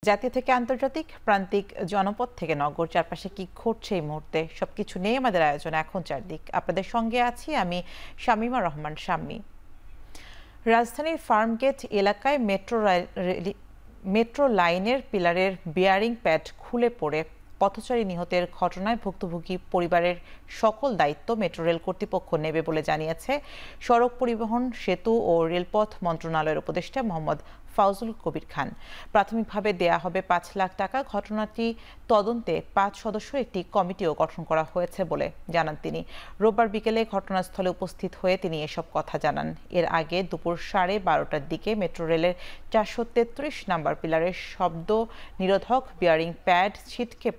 জাতীয় থেকে আন্তর্জাতিক, প্রান্তিক, জনপদ থেকে নগর, চারপাশে কি ঘটছে এই মুহূর্তে সবকিছু নিয়ে আমাদের আয়োজন এখন চারদিক। আপনাদের সঙ্গে আছি আমি শামীমা রহমান শাম্মী। রাজধানীর ফার্মগেট এলাকায় মেট্রো লাইনের পিলারের বিয়ারিং প্যাড খুলে পড়ে পথচারী নিহতের ঘটনায় ভুক্তভোগী পরিবারের সকল দায়িত্ব মেট্রো রেল কর্তৃপক্ষ নেবে বলে জানিয়েছে সড়ক পরিবহন, সেতু ও রেলপথ মন্ত্রণালয়ের উপদেষ্টা মোহাম্মদ ফাউজুল কবির খান। প্রাথমিকভাবে দেয়া হবে ৫ লাখ টাকা। ঘটনাটি তদন্তে ৫ সদস্যের একটি কমিটিও গঠন করা হয়েছে বলে জানান তিনি। রোববার বিকেলে ঘটনাস্থলে উপস্থিত হয়ে তিনি এসব কথা জানান। এর আগে দুপুর 12:30টার দিকে মেট্রো রেলের ৪৩৩ নম্বর পিলারের শব্দ নিরোধক বিয়ারিং প্যাড ছিটকে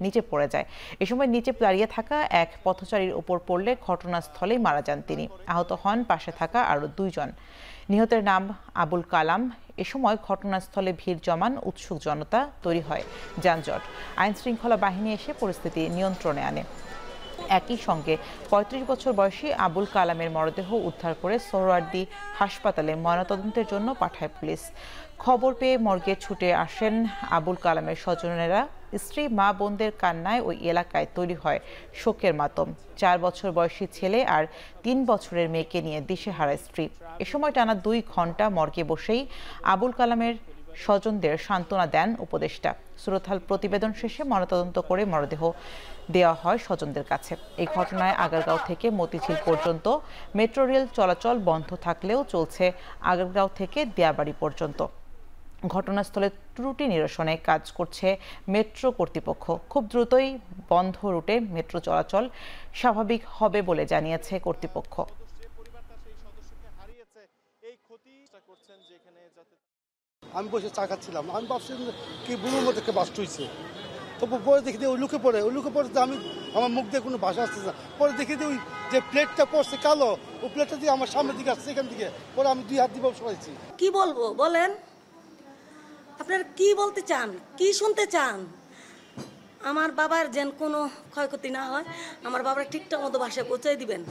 নিচে পড়ে যায়। এ সময় নিচে দাঁড়িয়ে থাকা এক পথচারীর উপর পড়লে ঘটনাস্থলেই মারা যান তিনি। আহত হন পাশে থাকা আরও 2 জন। নিহতের নাম আবুল কালাম। এ সময় ঘটনাস্থলে ভিড় জমান উৎসুক জনতা, তৈরি হয় যানজট। আইনশৃঙ্খলা বাহিনী এসে পরিস্থিতি নিয়ন্ত্রণে আনে। একই সঙ্গে ৩৫ বছর বয়সী আবুল কালামের মরদেহ উদ্ধার করে সোহরাওয়ার্দী হাসপাতালে ময়নাতদন্তের জন্য পাঠায় পুলিশ। খবর পেয়ে মর্গে ছুটে আসেন আবুল কালামের স্বজনেরা। স্ত্রী, মা, বোনদের কান্নায় ওই এলাকায় তৈরি হয় শোকের মাতম। 4 বছর বয়সী ছেলে আর 3 বছরের মেয়েকে নিয়ে দিশেহারা স্ত্রী। এ সময় টানা 2 ঘন্টা মর্গে বসেই আবুল কালামের স্বজনদের সান্ত্বনা দেন উপদেষ্টা। সুরতহাল প্রতিবেদন শেষে ময়নাতদন্ত করে মরদেহ দেওয়া হয় স্বজনদের কাছে। এই ঘটনায় আগারগাঁও থেকে মতিঝিল পর্যন্ত মেট্রো রেল চলাচল বন্ধ থাকলেও চলছে আগারগাঁও থেকে দিয়াবাড়ি পর্যন্ত। ঘটনাস্থলে ত্রুটি নিরসনে কাজ করছে মেট্রো কর্তৃপক্ষ। খুব দ্রুতই বন্ধ রুটে মেট্রো চলাচল স্বাভাবিক হবে বলে জানিয়েছে কর্তৃপক্ষ। আমি বসে চা খাচ্ছিলাম, আমি ভাবছি কি বুড়োর মধ্যে বাস্ট হয়েছে। তো পরে দেখি ওই লুকে পড়ে আমি আমার মুখ দিয়ে কোনো ভাষা আসতেছে না। পরে দেখি ওই যে প্লেটটা পড়ছে কালো, ওই প্লেটটা দিয়ে আমার সামনের দিকে আসছে, এখান থেকে পরে আমি 2 হাত দিয়ে সরাইছি। কি বলবো বলেন, আপনারা কি বলতে চান, কি শুনতে চান? আমার বাবার যেন কোনো ক্ষয়ক্ষতি না হয়, আমার বাবার ঠিকঠাক মতো বাসায় পৌঁছে দিবেন,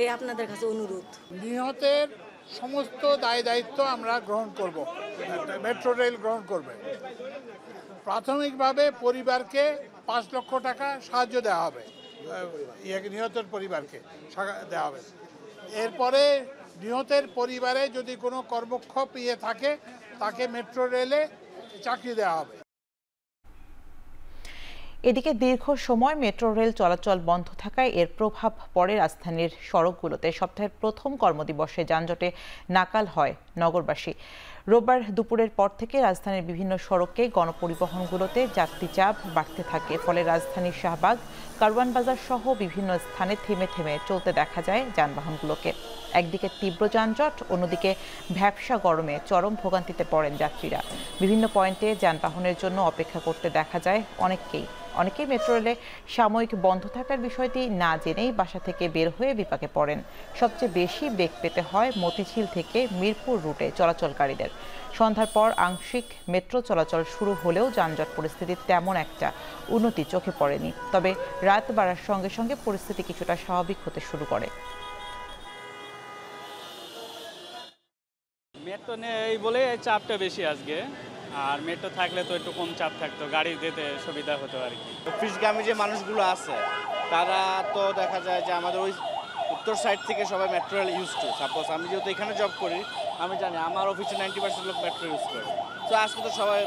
এই আপনাদের কাছে অনুরোধ। নিহতের সমস্ত দায় দায়িত্ব আমরা গ্রহণ করব, মেট্রো রেল গ্রহণ করবে। প্রাথমিকভাবে পরিবারকে 5 লক্ষ টাকা সাহায্য দেওয়া হবে, নিহতের পরিবারকে দেওয়া হবে। এরপরে নিহতের পরিবারে যদি কোনো কর্মক্ষম ইয়ে থাকে তাকে মেট্রো রেলে চাকরি দেওয়া হবে। এদিকে দীর্ঘ সময় মেট্রো রেল চলাচল বন্ধ থাকায় এর প্রভাব পড়ে রাজধানীর সড়কগুলোতে। সপ্তাহের প্রথম কর্মদিবসে যানজটে নাকাল হয় নগরবাসী। রোববার দুপুরের পর থেকে রাজধানীর বিভিন্ন সড়কে গণপরিবহনগুলোতে যাত্রী চাপ বাড়তে থাকে। ফলে রাজধানীর শাহবাগ, কারওয়ান বাজার সহ বিভিন্ন স্থানে থেমে থেমে চলতে দেখা যায় যানবাহনগুলোকে। একদিকে তীব্র যানজট, অন্যদিকে ভ্যাপসা গরমে চরম ভোগান্তিতে পড়েন যাত্রীরা। বিভিন্ন পয়েন্টে যানবাহনের জন্য অপেক্ষা করতে দেখা যায় অনেকেই মেট্রো রেলে সাময়িক বন্ধ থাকার বিষয়টি না জেনেই বাসা থেকে বের হয়ে বিপাকে পড়েন। সবচেয়ে বেশি বেগ পেতে হয় মতিঝিল থেকে মিরপুর রুটে চলাচলকারীদের। সন্ধ্যার পর আংশিক মেট্রো চলাচল শুরু হলেও যানজট পরিস্থিতির তেমন একটা উন্নতি চোখে পড়েনি। তবে রাত বাড়ার সঙ্গে সঙ্গে পরিস্থিতি কিছুটা স্বাভাবিক হতে শুরু করে। মেট্রো নেই বলে চাপটা বেশি আজকে, আর মেট্রো থাকলে তো একটু কম চাপ থাকতো, গাড়ি যেতে সুবিধা হতো আর কি। অফিসগামী যে মানুষগুলো আছে তারা তো দেখা যায় যে আমাদের ওই উত্তর সাইড থেকে সবাই metro rail use to. Suppose আমি যেহেতু এখানে জব করি, আমি জানি আমার অফিসে 90% লোক মেট্রো ইউজ করে। তো আজকে তো সবাই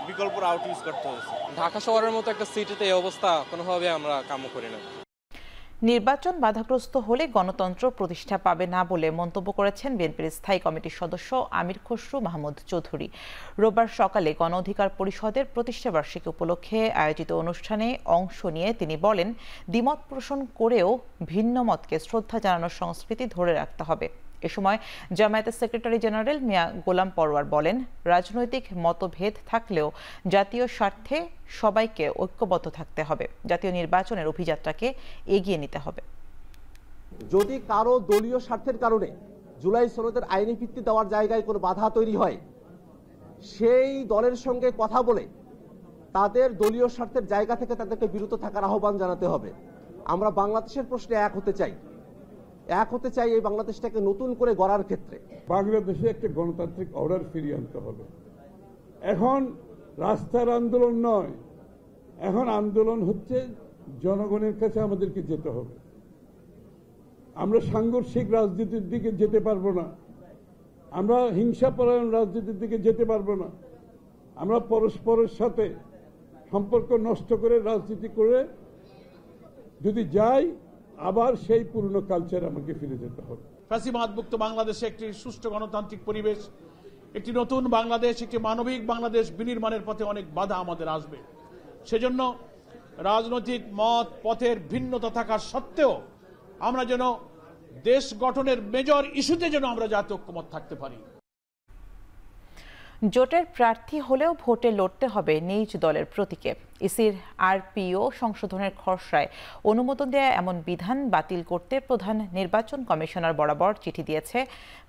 বিকল্প আউট ইউজ করতে হয়েছে। ঢাকা শহরের মতো একটা সিটিতে এই অবস্থা কোনোভাবে আমরা কাম্য করি না। নির্বাচন বাধাগ্রস্ত হলে গণতন্ত্র প্রতিষ্ঠা পাবে না বলে মন্তব্য করেছেন বিএনপির স্থায়ী কমিটির সদস্য আমির খসরু মাহমুদ চৌধুরী। রোববার সকালে গণ অধিকার পরিষদের প্রতিষ্ঠাবার্ষিকী উপলক্ষে আয়োজিত অনুষ্ঠানে অংশ নিয়ে তিনি বলেন, দ্বিমত পোষণ করেও ভিন্ন মতকে শ্রদ্ধা জানানোর সংস্কৃতি ধরে রাখতে হবে। এ সময় জামায়াতের সেক্রেটারি জেনারেল মিয়া গোলাম পরোয়ার বলেন, রাজনৈতিক মতভেদ থাকলেও জাতীয় স্বার্থে সবাইকে ঐক্যবদ্ধ থাকতে হবে। জাতীয় নির্বাচনের অভিযাত্রাকে এগিয়ে নিতে হবে। যদি কারো দলীয় স্বার্থের কারণে জুলাই সনদের আইনি ভিত্তি দেওয়ার জায়গায় কোনো বাধা তৈরি হয়, সেই দলের সঙ্গে কথা বলে তাদের দলীয় স্বার্থের জায়গা থেকে তাদেরকে বিরত থাকার আহ্বান জানাতে হবে। আমরা বাংলাদেশের প্রশ্নে এক হতে চাই এই বাংলাদেশটাকে নতুন করে গড়ার ক্ষেত্রে। বাংলাদেশে একটা গণতান্ত্রিক অর্ডার ফিরিয়ে আনতে হবে। এখন রাস্তার আন্দোলন নয়, এখন আন্দোলন হচ্ছে জনগণের কাছে আমাদেরকে যেতে হবে। আমরা সাংঘর্ষিক রাজনীতির দিকে যেতে পারবো না, আমরা হিংসাপরায়ণ রাজনীতির দিকে যেতে পারবো না। আমরা পরস্পরের সাথে সম্পর্ক নষ্ট করে রাজনীতি করে যদি যাই, আবার সেই পুরনো কালচার আমাকে ফিরে যেতে হবে। ফ্যাসিবাদমুক্ত বাংলাদেশে একটি সুষ্ঠু গণতান্ত্রিক পরিবেশ, একটি নতুন বাংলাদেশ, একটি মানবিক বাংলাদেশ বিনির্মাণের পথে অনেক বাধা আমাদের আসবে। সেজন্য রাজনৈতিক মত পথের ভিন্নতা থাকা সত্ত্বেও আমরা যেন দেশ গঠনের মেজর ইস্যুতে যেন আমরা জাতীয় ঐক্যমত থাকতে পারি। জোটের প্রার্থী হলেও ভোটে লড়তে হবে নিজ দলের প্রতীকে। ইসির আরপিও সংশোধনের খসড়ায় অনুমোদন দেয়া এমন বিধান বাতিল করতে প্রধান নির্বাচন কমিশনার বরাবর চিঠি দিয়েছে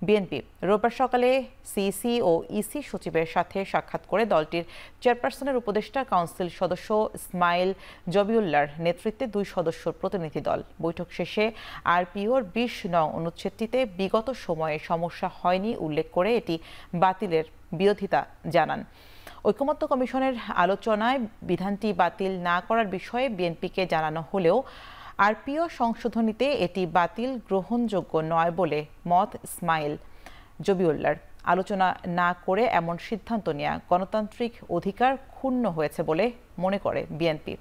বিএনপি। রোববার সকালে সিইসি ও ইসি সচিবের সাথে সাক্ষাৎ করে দলটির চেয়ারপারসনের উপদেষ্টা কাউন্সিল সদস্য ইসমাইল জবিউল্লাহর নেতৃত্বে 2 সদস্যের প্রতিনিধি দল বৈঠক শেষে আরপিওর 20 নং অনুচ্ছেদটিতে বিগত সময়ে সমস্যা হয়নি উল্লেখ করে এটি বাতিলের বিরোধিতা জানান। ঐকমত্য কমিশনের আলোচনায় বিধানটি বাতিল না করার বিষয়ে বিএনপিকে জানানো হলেও আরপিও সংশোধনীতে এটি বাতিল গ্রহণযোগ্য নয় বলে মত ইসমাইল জবিউল্লাহর। আলোচনা না করে এমন সিদ্ধান্ত নেওয়া গণতান্ত্রিক অধিকার ক্ষুণ্ণ হয়েছে বলে মনে করে বিএনপি।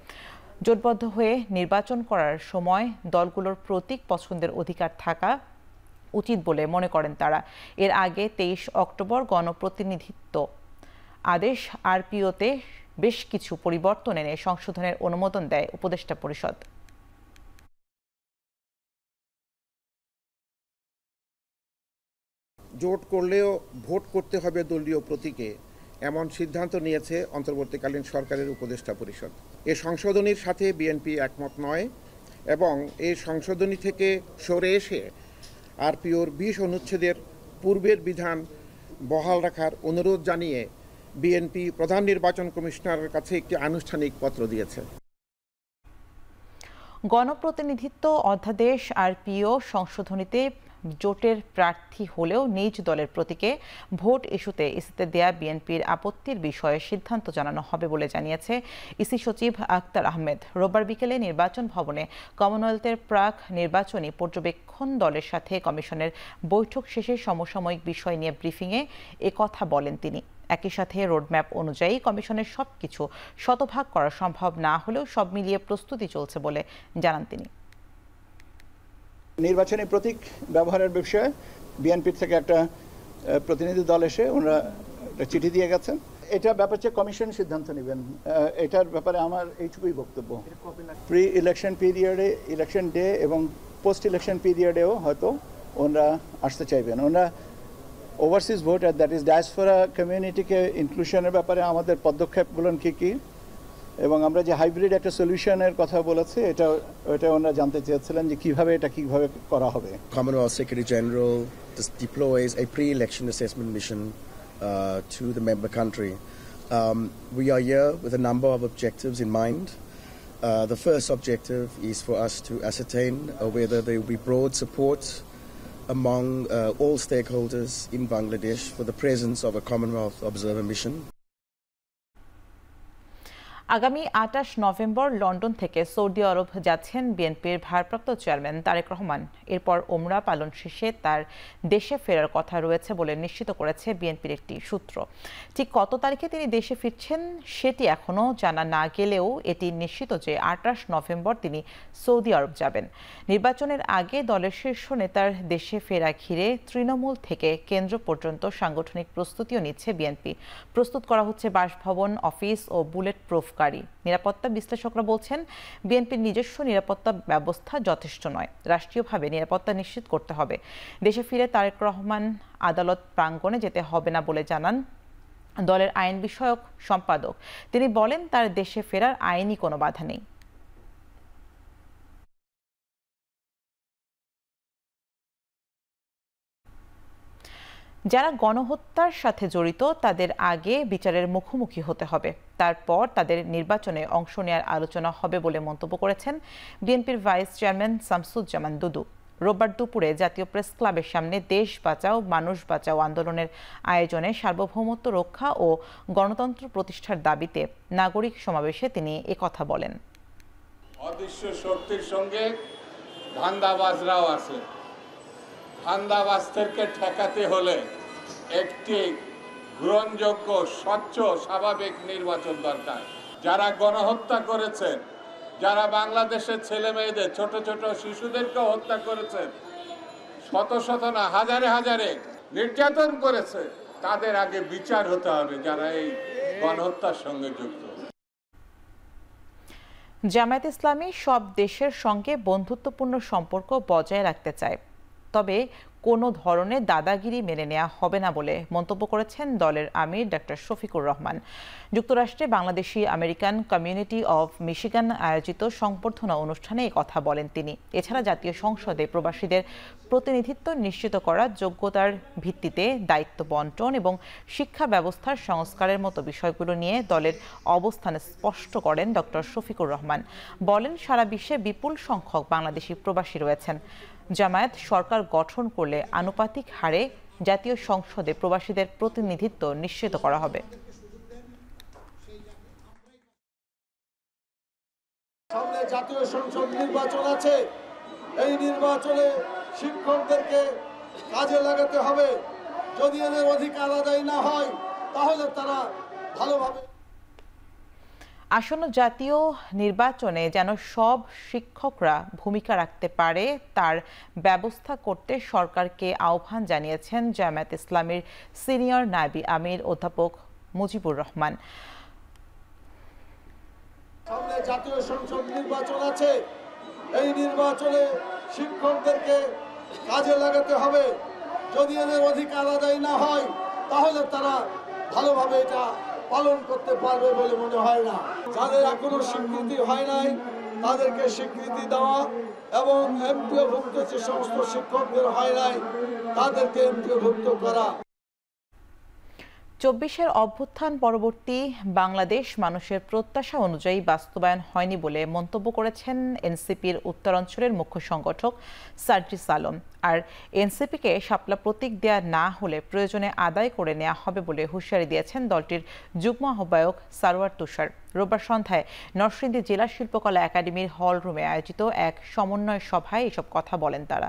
জোটবদ্ধ হয়ে নির্বাচন করার সময় দলগুলোর প্রতীক পছন্দের অধিকার থাকা উচিত বলে মনে করেন তারা। এর আগে 23 অক্টোবর গণপ্রতিনিধিত্ব আদেশ আরপিওতে বেশ কিছু পরিবর্তন এনে সংশোধনের অনুমোদন দেয় উপদেষ্টা পরিষদ। জোট করলেও ভোট করতে হবে দলীয় প্রতীকে, এমন সিদ্ধান্ত নিয়েছে অন্তর্বর্তীকালীন সরকারের উপদেষ্টা পরিষদ। এ সংশোধনীর সাথে বিএনপি একমত নয় এবং এই সংশোধনী থেকে সরে এসে আরপিওর 20 অনুচ্ছেদের পূর্বের বিধান বহাল রাখার অনুরোধ জানিয়ে বিএনপি প্রধান নির্বাচন কমিশনারের কাছে একটি আনুষ্ঠানিক পত্র দিয়েছে। গণপ্রতিনিধিত্ব অধ্যাদেশ আরপিও সংশোধনীতে জোটের প্রার্থী হলেও নিজ দলের প্রতীকে ভোট ইস্যুতে ইসিতে দেয়া বিএনপির আপত্তির বিষয়ে সিদ্ধান্ত জানানো হবে বলে জানিয়েছে ইসি সচিব আক্তার আহমেদ। রোববার বিকেলে নির্বাচন ভবনে কমনওয়েলথের প্রাক নির্বাচনী পর্যবেক্ষণ দলের সাথে কমিশনের বৈঠক শেষে সমসাময়িক বিষয় নিয়ে ব্রিফিংয়ে একথা বলেন তিনি। একই সাথে রোডম্যাপ অনুযায়ী কমিশনের সবকিছু শতভাগ করা সম্ভব না হলেও সব মিলিয়ে প্রস্তুতি চলছে বলে জানান তিনি। নির্বাচনী প্রতীক ব্যবহারের বিষয়ে বিএনপির থেকে একটা প্রতিনিধি দল এসে ওনারা চিঠি দিয়ে গেছেন। এটা ব্যাপারে কমিশন সিদ্ধান্ত নেবেন। এটার ব্যাপারে আমার এইটুকুই বক্তব্য। প্রি ইলেকশন পিরিয়ডে, ইলেকশন ডে এবং পোস্ট ইলেকশন পিরিয়ডেও হয়তো ওনারা আসতে চাইবেন। ওনারা overseas vote that is diaspora কমিউনিটিকে ইনক্লুশনের ব্যাপারে আমাদের পদক্ষেপগুলো কী কী এবং আমরা যে হাইব্রিড একটা সলিউশনের কথা বলেছি এটা ওনারা জানতে চেয়েছিলেন যে কিভাবে করা হবে। Commonwealth Secretary General deploys a pre-election assessment mission to the member country. We are here with a number of objectives in mind. The first objective is for us to ascertain whether there will be broad support among all stakeholders in Bangladesh for the presence of a Commonwealth observer mission. আগামী 28 November London থেকে Saudi আরব যাচ্ছেন বিএনপির ভারপ্রাপ্ত chairman Tarique Rahman. এরপর ওমরা পালন শেষে তার দেশে ফেরার কথা রয়েছে বলে নিশ্চিত করেছে বিএনপির একটি সূত্র। ঠিক কত তারিখে তিনি দেশে ফিরছেন সেটি এখনও জানা না গেলেও এটি নিশ্চিত যে 28 নভেম্বর তিনি সৌদি আরব যাবেন। নির্বাচনের আগে দলের শীর্ষ নেতার দেশে ফেরা ঘিরে তৃণমূল থেকে কেন্দ্র পর্যন্ত সাংগঠনিক প্রস্তুতিও নিচ্ছে বিএনপি। প্রস্তুত করা হচ্ছে বাসভবন, অফিস ও বুলেট প্রুফ গাড়ি। নিরাপত্তা বিশ্লেষকরা বলছেন বিএনপির নিজস্ব নিরাপত্তা ব্যবস্থা যথেষ্ট নয়, রাষ্ট্রীয়ভাবে নিরাপত্তা নিশ্চিত করতে হবে। দেশে ফিরে তারেক রহমান আদালত প্রাঙ্গণে যেতে হবে না বলে জানান দলের আইন বিষয়ক সম্পাদক। তিনি বলেন তার দেশে ফেরার আইনি কোনো বাধা নেই। যারা গণহত্যার সাথে জড়িত তাদের আগে বিচারের মুখোমুখি হতে হবে, তারপর তাদের নির্বাচনে অংশ নেওয়ার আলোচনা হবে বলে মন্তব্য করেছেন বিএনপির ভাইস চেয়ারম্যান শামসুজ্জামান দুদু। রোববার দুপুরে জাতীয় প্রেস ক্লাবের সামনে দেশ বাঁচাও মানুষ বাঁচাও আন্দোলনের আয়োজনে সার্বভৌমত্ব রক্ষা ও গণতন্ত্র প্রতিষ্ঠার দাবিতে নাগরিক সমাবেশে তিনি একথা বলেন। অদৃশ্য শক্তির সঙ্গে ধান্দাবাজরাও আছে। ধান্দাবাজদেরকে ঠেকাতে হলে একটি গ্রহণযোগ্য স্বচ্ছ স্বাভাবিক নির্বাচন দরকার। যারা গণহত্যা করেছে, যারা বাংলাদেশের ছেলে মেয়েদের ছোট ছোট শিশুদেরকে হত্যা করেছে, শত শত না হাজারে হাজারে নির্যাতন করেছে, তাদের আগে বিচার হতে হবে যারা এই গণহত্যার সঙ্গে যুক্ত। জামায়াত ইসলামী সব দেশের সঙ্গে বন্ধুত্বপূর্ণ সম্পর্ক বজায় রাখতে চায়, তবে কোনো ধরনের দাদাগিরি মেনে নেওয়া হবে না বলে মন্তব্য করেছেন দলের আমির ডক্টর শফিকুর রহমান। যুক্তরাষ্ট্রে Bangladeshi American community of Michigan আয়োজিত সংবর্ধনা অনুষ্ঠানে এই কথা বলেন তিনি। এছাড়া জাতীয় সংসদে প্রবাসীদের প্রতিনিধিত্ব নিশ্চিত করা, যোগ্যতার ভিত্তিতে দায়িত্ব বন্টন এবং শিক্ষা ব্যবস্থার সংস্কারের মতো বিষয়গুলো নিয়ে দলের অবস্থান স্পষ্ট করেন ডক্টর শফিকুর রহমান। বলেন, সারা বিশ্বে বিপুল সংখ্যক বাংলাদেশি প্রবাসী রয়েছেন। জামায়াত সরকার গঠন করলে আনুপাতিক হারে জাতীয় সংসদে প্রবাসীদের প্রতিনিধিত্ব নিশ্চিত করা হবে। সামনে জাতীয় সংসদ নির্বাচন আছে, এই নির্বাচনে শিক্ষকদেরকে কাজে লাগাতে হবে। যদি এদের অধিকার আদায় না হয় তাহলে তারা ভালোভাবে আসন্ন জাতীয় নির্বাচনে যেন সব শিক্ষকরা ভূমিকা রাখতে পারে তার ব্যবস্থা করতে সরকারকে আহ্বান জানিয়েছেন জামায়াত ইসলামীর সিনিয়র নায়েবে আমির অধ্যাপক মুজিবুর রহমান। সামনে জাতীয় সংসদ নির্বাচন আছে, এই নির্বাচনে শিক্ষকদেরকে কাজে লাগাতে হবে। যদি এদের অধিকার আদায় না হয় তাহলে তারা ভালোভাবে এটা পালন করতে পারবে বলে মনে হয় না। যাদের এখনো স্বীকৃতি হয় নাই তাদেরকে স্বীকৃতি দেওয়া এবং এমপিওভুক্ত যে সমস্ত শিক্ষকদের হয় নাই তাদেরকে এমপিওভুক্ত করা। ২৪-এর অভ্যুত্থান পরবর্তী বাংলাদেশ মানুষের প্রত্যাশা অনুযায়ী বাস্তবায়ন হয়নি বলে মন্তব্য করেছেন এনসিপির উত্তরাঞ্চলের মুখ্য সংগঠক সার্জিস আলম। আর এনসিপিকে শাপলা প্রতীক দেয়া না হলে প্রয়োজনে আদায় করে নেওয়া হবে বলে হুঁশিয়ারি দিয়েছেন দলটির যুগ্ম আহ্বায়ক সারোয়ার তুষার। রোববার সন্ধ্যায় নরসিংদী জেলা শিল্পকলা একাডেমির হল রুমে আয়োজিত এক সমন্বয় সভায় এসব কথা বলেন তারা।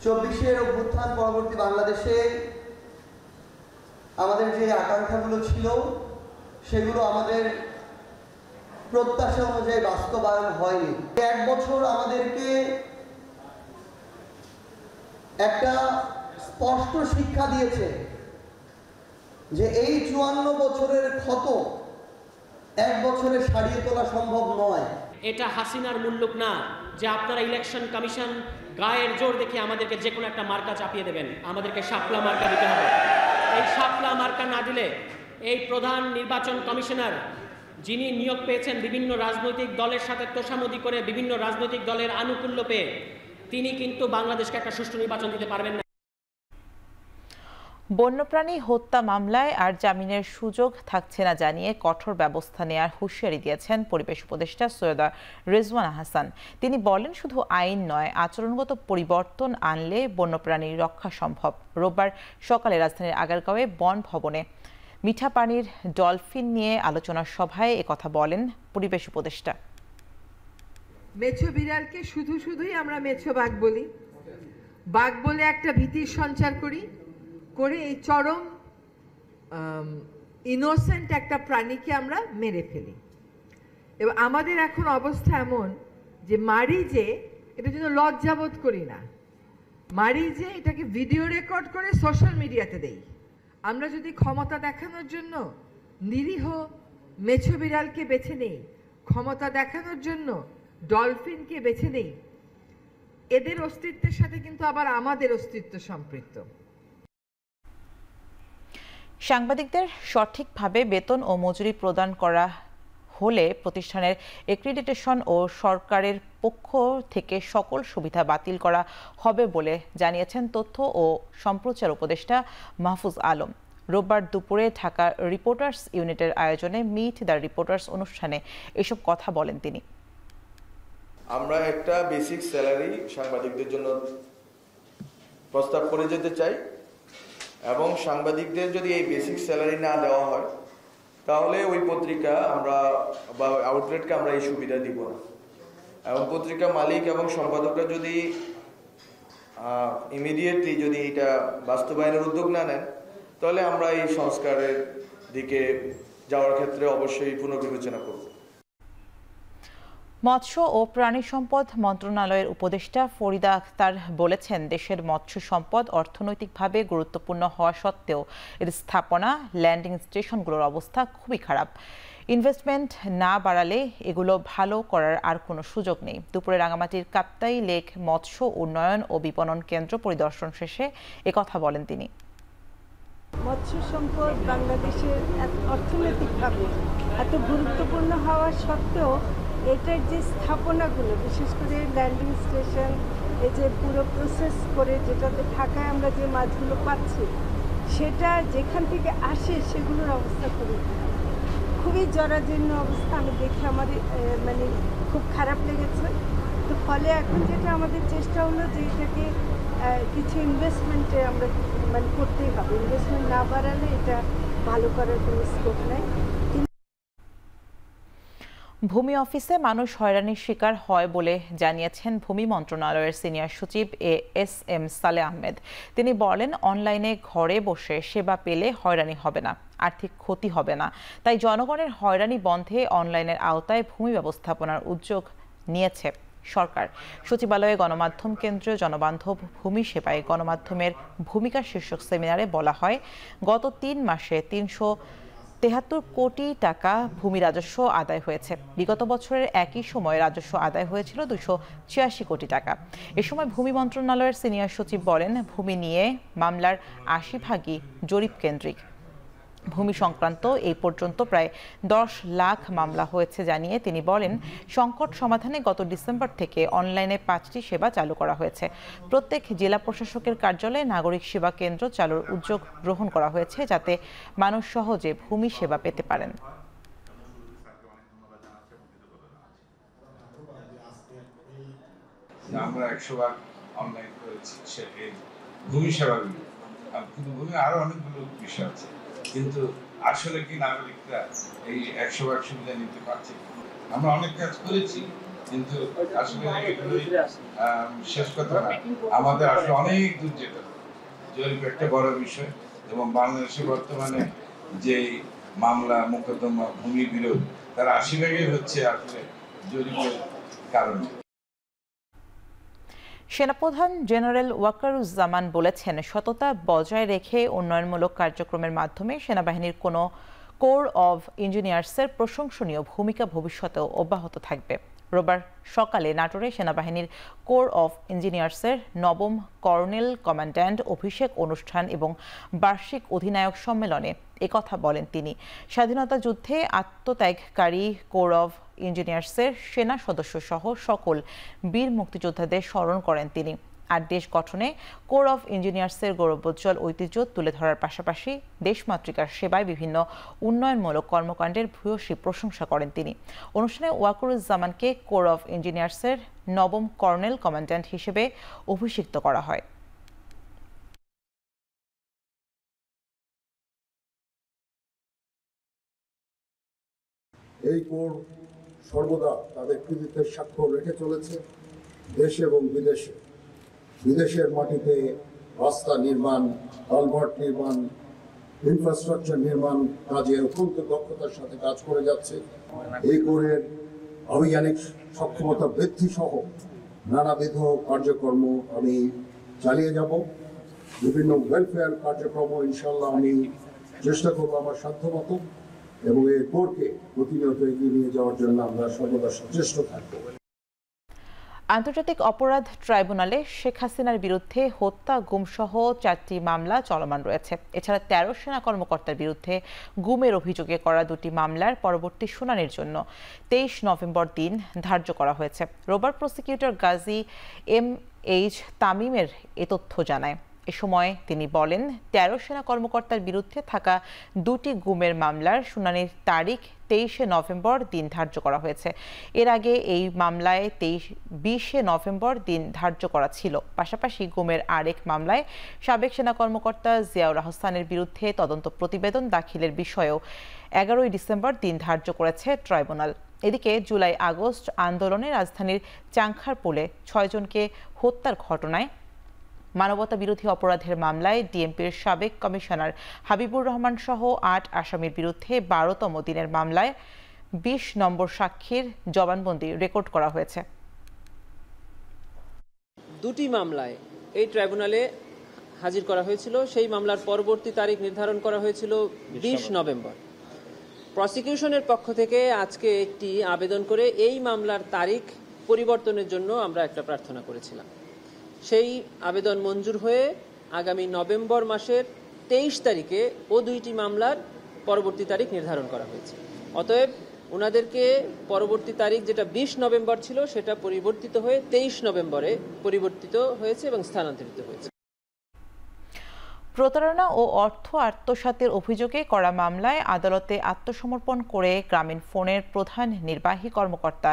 ২৪-এর অভ্যুত্থান পরবর্তী বাংলাদেশে আমাদের যে আকাঙ্ক্ষাগুলো ছিল সেগুলো আমাদের প্রত্যাশা অনুযায়ী বাস্তবায়ন হয়নি। এক বছর আমাদেরকে একটা স্পষ্ট শিক্ষা দিয়েছে যে এই ৫৪ বছরের ক্ষত এক বছরে সারিয়ে তোলা সম্ভব নয়। এটা হাসিনার মুল্লুক না যে আপনারা ইলেকশন কমিশন গায়ের জোর দেখে আমাদেরকে যে কোনো একটা মার্কা চাপিয়ে দেবেন। আমাদেরকে শাপলা মার্কা দিতে হবে। এই শাপলা মার্কা না দিলে এই প্রধান নির্বাচন কমিশনার যিনি নিয়োগ পেয়েছেন বিভিন্ন রাজনৈতিক দলের সাথে তোষামোদি করে বিভিন্ন রাজনৈতিক দলের আনুকূল্য পেয়ে তিনি কিন্তু বাংলাদেশকে একটা সুষ্ঠু নির্বাচন দিতে পারবেন না। বন্যপ্রাণী হত্যা মামলায় আর জামিনের সুযোগ থাকছে না জানিয়ে কঠোর ব্যবস্থা নেওয়ার হুঁশিয়ারি দিয়েছেন পরিবেশ উপদেষ্টা সৈয়দা রেজওয়ানা হাসান। তিনি বলেন, শুধু আইন নয়, আচরণগত পরিবর্তন আনলে বন্যপ্রাণী রক্ষা সম্ভব। রোববার সকালে রাজধানীর আগারগাঁওয়ে বন ভবনে মিঠা পানির ডলফিন নিয়ে আলোচনা সভায় একথা বলেন পরিবেশ উপদেষ্টা। মেছো বিড়ালকে শুধুই আমরা মেছো বাঘ বলি, বাঘ বলে একটা ভীতির সঞ্চার করি, করে এই চরম ইনোসেন্ট একটা প্রাণীকে আমরা মেরে ফেলি। এবং আমাদের এখন অবস্থা এমন যে মারি যে এটা জন্য লজ্জাবোধ করি না, মারি যে এটাকে ভিডিও রেকর্ড করে সোশ্যাল মিডিয়াতে দেই। আমরা যদি ক্ষমতা দেখানোর জন্য নিরীহ মেছো বিড়ালকে বেছে নেই, ক্ষমতা দেখানোর জন্য ডলফিনকে বেছে নেই, এদের অস্তিত্বের সাথে কিন্তু আবার আমাদের অস্তিত্ব সম্পৃক্ত। সাংবাদিকদের সঠিকভাবে বেতন ও মজুরি প্রদান করা হলে প্রতিষ্ঠানের অ্যাক্রিডিটেশন ও সরকারের পক্ষ থেকে সকল সুবিধা বাতিল করা হবে বলে জানিয়েছেন তথ্য ও সম্প্রচার উপদেষ্টা মাহফুজ আলম। রোববার দুপুরে ঢাকা রিপোর্টার্স ইউনিটের আয়োজনে মিট দ্য রিপোর্টার্স অনুষ্ঠানে এসব কথা বলেন তিনি। আমরা একটা বেসিক স্যালারি সাংবাদিকদের জন্য প্রস্তাব করে যেতে চাই, এবং সাংবাদিকদের যদি এই বেসিক স্যালারি না দেওয়া হয় তাহলে ওই পত্রিকা আমরা বা আউটলেটকে আমরা এই সুবিধা দিব না। এবং পত্রিকা মালিক এবং সম্পাদকরা যদি ইমিডিয়েটলি যদি এটা বাস্তবায়নের উদ্যোগ না নেন তাহলে আমরা এই সংস্কারের দিকে যাওয়ার ক্ষেত্রে অবশ্যই পুনর্বিবেচনা করব। মৎস্য ও প্রাণী সম্পদ মন্ত্রণালয়ের উপদেষ্টা ফরিদা আক্তার বলেছেন, দেশের মৎস্য সম্পদ অর্থনৈতিকভাবে গুরুত্বপূর্ণ হওয়া সত্ত্বেও এর স্থাপনা, ল্যান্ডিং স্টেশনগুলোর অবস্থা খুবই খারাপ। ইনভেস্টমেন্ট না বাড়ালে এগুলো ভালো করার আর কোনো সুযোগ নেই। দুপুরে রাঙামাটির কাপ্তাই লেক মৎস্য উন্নয়ন ও বিপণন কেন্দ্র পরিদর্শন শেষে একথা বলেন তিনি। মৎস্য সম্পদ বাংলাদেশের অর্থনৈতিকভাবে এত গুরুত্বপূর্ণ হওয়া সত্ত্বেও এটার যে স্থাপনাগুলো, বিশেষ করে ল্যান্ডিং স্টেশন, এই যে পুরো প্রসেস করে যেটাতে ঢাকায় আমরা যে মাছগুলো পাচ্ছি সেটা যেখান থেকে আসে সেগুলোর অবস্থা খুবই জরাজীর্ণ অবস্থা। আমি দেখে আমার মানে খুব খারাপ লেগেছে। তো ফলে এখন যেটা আমাদের চেষ্টা হলো যে এটাকে কিছু ইনভেস্টমেন্টে আমরা মানে করতেই হবে। ইনভেস্টমেন্ট না বাড়ালে এটা ভালো করার কোনো স্কোপ নেই। ভূমি অফিসে মানুষ হয়রানির শিকার হয় বলে জানিয়েছেন ভূমি মন্ত্রণালয়ের সিনিয়র সচিব এস.এম. সালেহ আহমেদ। তিনি বলেন, অনলাইনে ঘরে বসে সেবা পেলে হয়রানি হবে না, আর্থিক ক্ষতি হবে না। তাই জনগণের হয়রানি বন্ধে অনলাইনের আওতায় ভূমি ব্যবস্থাপনার উদ্যোগ নিয়েছে সরকার। সচিবালয়ে গণমাধ্যম কেন্দ্র জনবান্ধব ভূমি সেবায় গণমাধ্যমের ভূমিকা শীর্ষক সেমিনারে বলা হয়, গত 3 মাসে 373 কোটি টাকা ভূমি রাজস্ব আদায় হয়েছে। বিগত বছরের একই সময়ে রাজস্ব আদায় হয়েছিল 286 কোটি টাকা। এ সময় ভূমি মন্ত্রণালয়ের সিনিয়র সচিব বলেন, ভূমি নিয়ে মামলার 80% জরিপ কেন্দ্রিক। ভূমি সংক্রান্ত এই পর্যন্ত প্রায় 10 লাখ মামলা হয়েছে জানিয়ে তিনি বলেন, সংকট সমাধানে গত ডিসেম্বর থেকে অনলাইনে 5টি সেবা চালু করা হয়েছে। প্রত্যেক জেলা প্রশাসকের কার্যালয়ে নাগরিক সেবা কেন্দ্র চালুর উদ্যোগ গ্রহণ করা হয়েছে, যাতে মানুষ সহজে ভূমি সেবা পেতে পারেন। আমরা 100 অনলাইন করেছি ভূমি সেবাগুলো, কিন্তু ভূমি আরো অনেকগুলো বিষয় আছে, কিন্তু আসলে কি নাগরিকরা এই 100 সুবিধা নিতে পারছে? আমরা অনেক কাজ করেছি, কিন্তু আসলে শেষ কথা না, আমাদের আসলে অনেক দূর যেতে হবে। জরিপ একটা বড় বিষয়, এবং বাংলাদেশে বর্তমানে যে মামলা মোকদ্দমা ভূমি বিরোধ তার 80% হচ্ছে আসলে জরিপের কারণে। সেনাপ্রধান জেনারেল ওয়াকারুজ্জামান বলেছেন, সততা বজায় রেখে উন্নয়নমূলক কার্যক্রমের মাধ্যমে সেনাবাহিনীর কোনো কোর অব ইঞ্জিনিয়ার্সের প্রশংসনীয় ভূমিকা ভবিষ্যতেও অব্যাহত থাকবে। রোববার সকালে নাটোরে সেনাবাহিনীর কোর অফ ইঞ্জিনিয়ার্সের 9ম কর্নেল কমান্ড্যান্ট অভিষেক অনুষ্ঠান এবং বার্ষিক অধিনায়ক সম্মেলনে একথা বলেন তিনি। স্বাধীনতা যুদ্ধে আত্মত্যাগকারী কোর অফ ইঞ্জিনিয়ার্সের সেনা সদস্য সহ সকল বীর মুক্তিযোদ্ধাদের স্মরণ করেন তিনি। আর দেশ গঠনে কোর অফ ইঞ্জিনিয়ার্সের গৌরবোজ্জ্বল ঐতিহ্য তুলে ধরার পাশাপাশি দেশমাতৃকার সেবায় বিভিন্ন উন্নয়নমূলক কর্মকাণ্ডের ভূয়সী প্রশংসা করেন তিনি। অনুষ্ঠানে ওয়াকারুজ্জামানকে কোর অফ ইঞ্জিনিয়ার্সের 9ম কর্নেল কমান্ড্যান্ট হিসেবে অভিষিক্ত করা হয়। এই কোর সর্বদা তাদের কৃতিত্বের স্বাক্ষর রেখে চলেছে দেশে এবং বিদেশে। বিদেশের মাটিতে রাস্তা নির্মাণ, কালভার্ট নির্মাণ, ইনফ্রাস্ট্রাকচার নির্মাণ কাজে অত্যন্ত দক্ষতার সাথে কাজ করে যাচ্ছে। এই কোরের আভিযানিক সক্ষমতা বৃদ্ধি সহ নানাবিধ কার্যক্রম আমি চালিয়ে যাব। বিভিন্ন ওয়েলফেয়ার কার্যক্রম ইনশাল্লাহ আমি চেষ্টা করবো আমার সাধ্যমতো, এবং এই কোরকে প্রতিনিয়ত এগিয়ে নিয়ে যাওয়ার জন্য আমরা সর্বদা সচেষ্ট থাকব। আন্তর্জাতিক অপরাধ ট্রাইব্যুনালে শেখ হাসিনার বিরুদ্ধে হত্যা, গুমসহ 4টি মামলা চলমান রয়েছে। এছাড়া 13 সেনা কর্মকর্তার বিরুদ্ধে গুমের অভিযোগে করা 2টি মামলার পরবর্তী শুনানির জন্য 23 নভেম্বর দিন ধার্য করা হয়েছে। রোববার প্রসিকিউটর গাজী M.H. তামিমের এ তথ্য জানায়। এ সময় তিনি বলেন ১৩ সেনা কর্মকর্তার বিরুদ্ধে থাকা ২টি গুমের মামলার শুনানির তারিখ ২৩শে নভেম্বর দিন ধার্য করা হয়েছে। এর আগে এই মামলায় ২০শে নভেম্বর দিন ধার্য করা ছিল। পাশাপাশি গুমের আরেক মামলায় সাবেক সেনা কর্মকর্তা জিয়াউর আহসানের বিরুদ্ধে তদন্ত প্রতিবেদন দাখিলের বিষয়েও ১১ই ডিসেম্বর দিন ধার্য করেছে ট্রাইব্যুনাল। এদিকে জুলাই আগস্ট আন্দোলনে রাজধানীর চাংখারপুলে ৬ জনকে হত্যার ঘটনায় মানবতা বিরোধী অপরাধের মামলায় ডিএমপির সাবেক কমিশনার হাবিবুর রহমান সহ ৮ আসামির বিরুদ্ধে ১২তম দিনের মামলায় ২০ নম্বর সাক্ষীর জবানবন্দি রেকর্ড করা হয়েছে। দুটি মামলায় এই ট্রাইব্যুনালে হাজির করা হয়েছিল। সেই মামলার পরবর্তী তারিখ নির্ধারণ করা হয়েছিল ২০ নভেম্বর। প্রসিকিউশনের পক্ষ থেকে আজকে একটি আবেদন করে এই মামলার তারিখ পরিবর্তনের জন্য আমরা একটা প্রার্থনা করেছিলাম। সেই আবেদন মঞ্জুর হয়ে আগামী নভেম্বর মাসের ২৩ তারিখে ও দুইটি মামলার পরবর্তী তারিখ নির্ধারণ করা হয়েছে। অতএব ওনাদেরকে পরবর্তী তারিখ যেটা ২০ নভেম্বর ছিল সেটা পরিবর্তিত হয়ে ২৩ নভেম্বরে পরিবর্তিত হয়েছে এবং স্থানান্তরিত হয়েছে। প্রতারণা ও অর্থ আত্মসাতের অভিযোগে করা মামলায় আদালতে আত্মসমর্পণ করে গ্রামীণ ফোনের প্রধান নির্বাহী কর্মকর্তা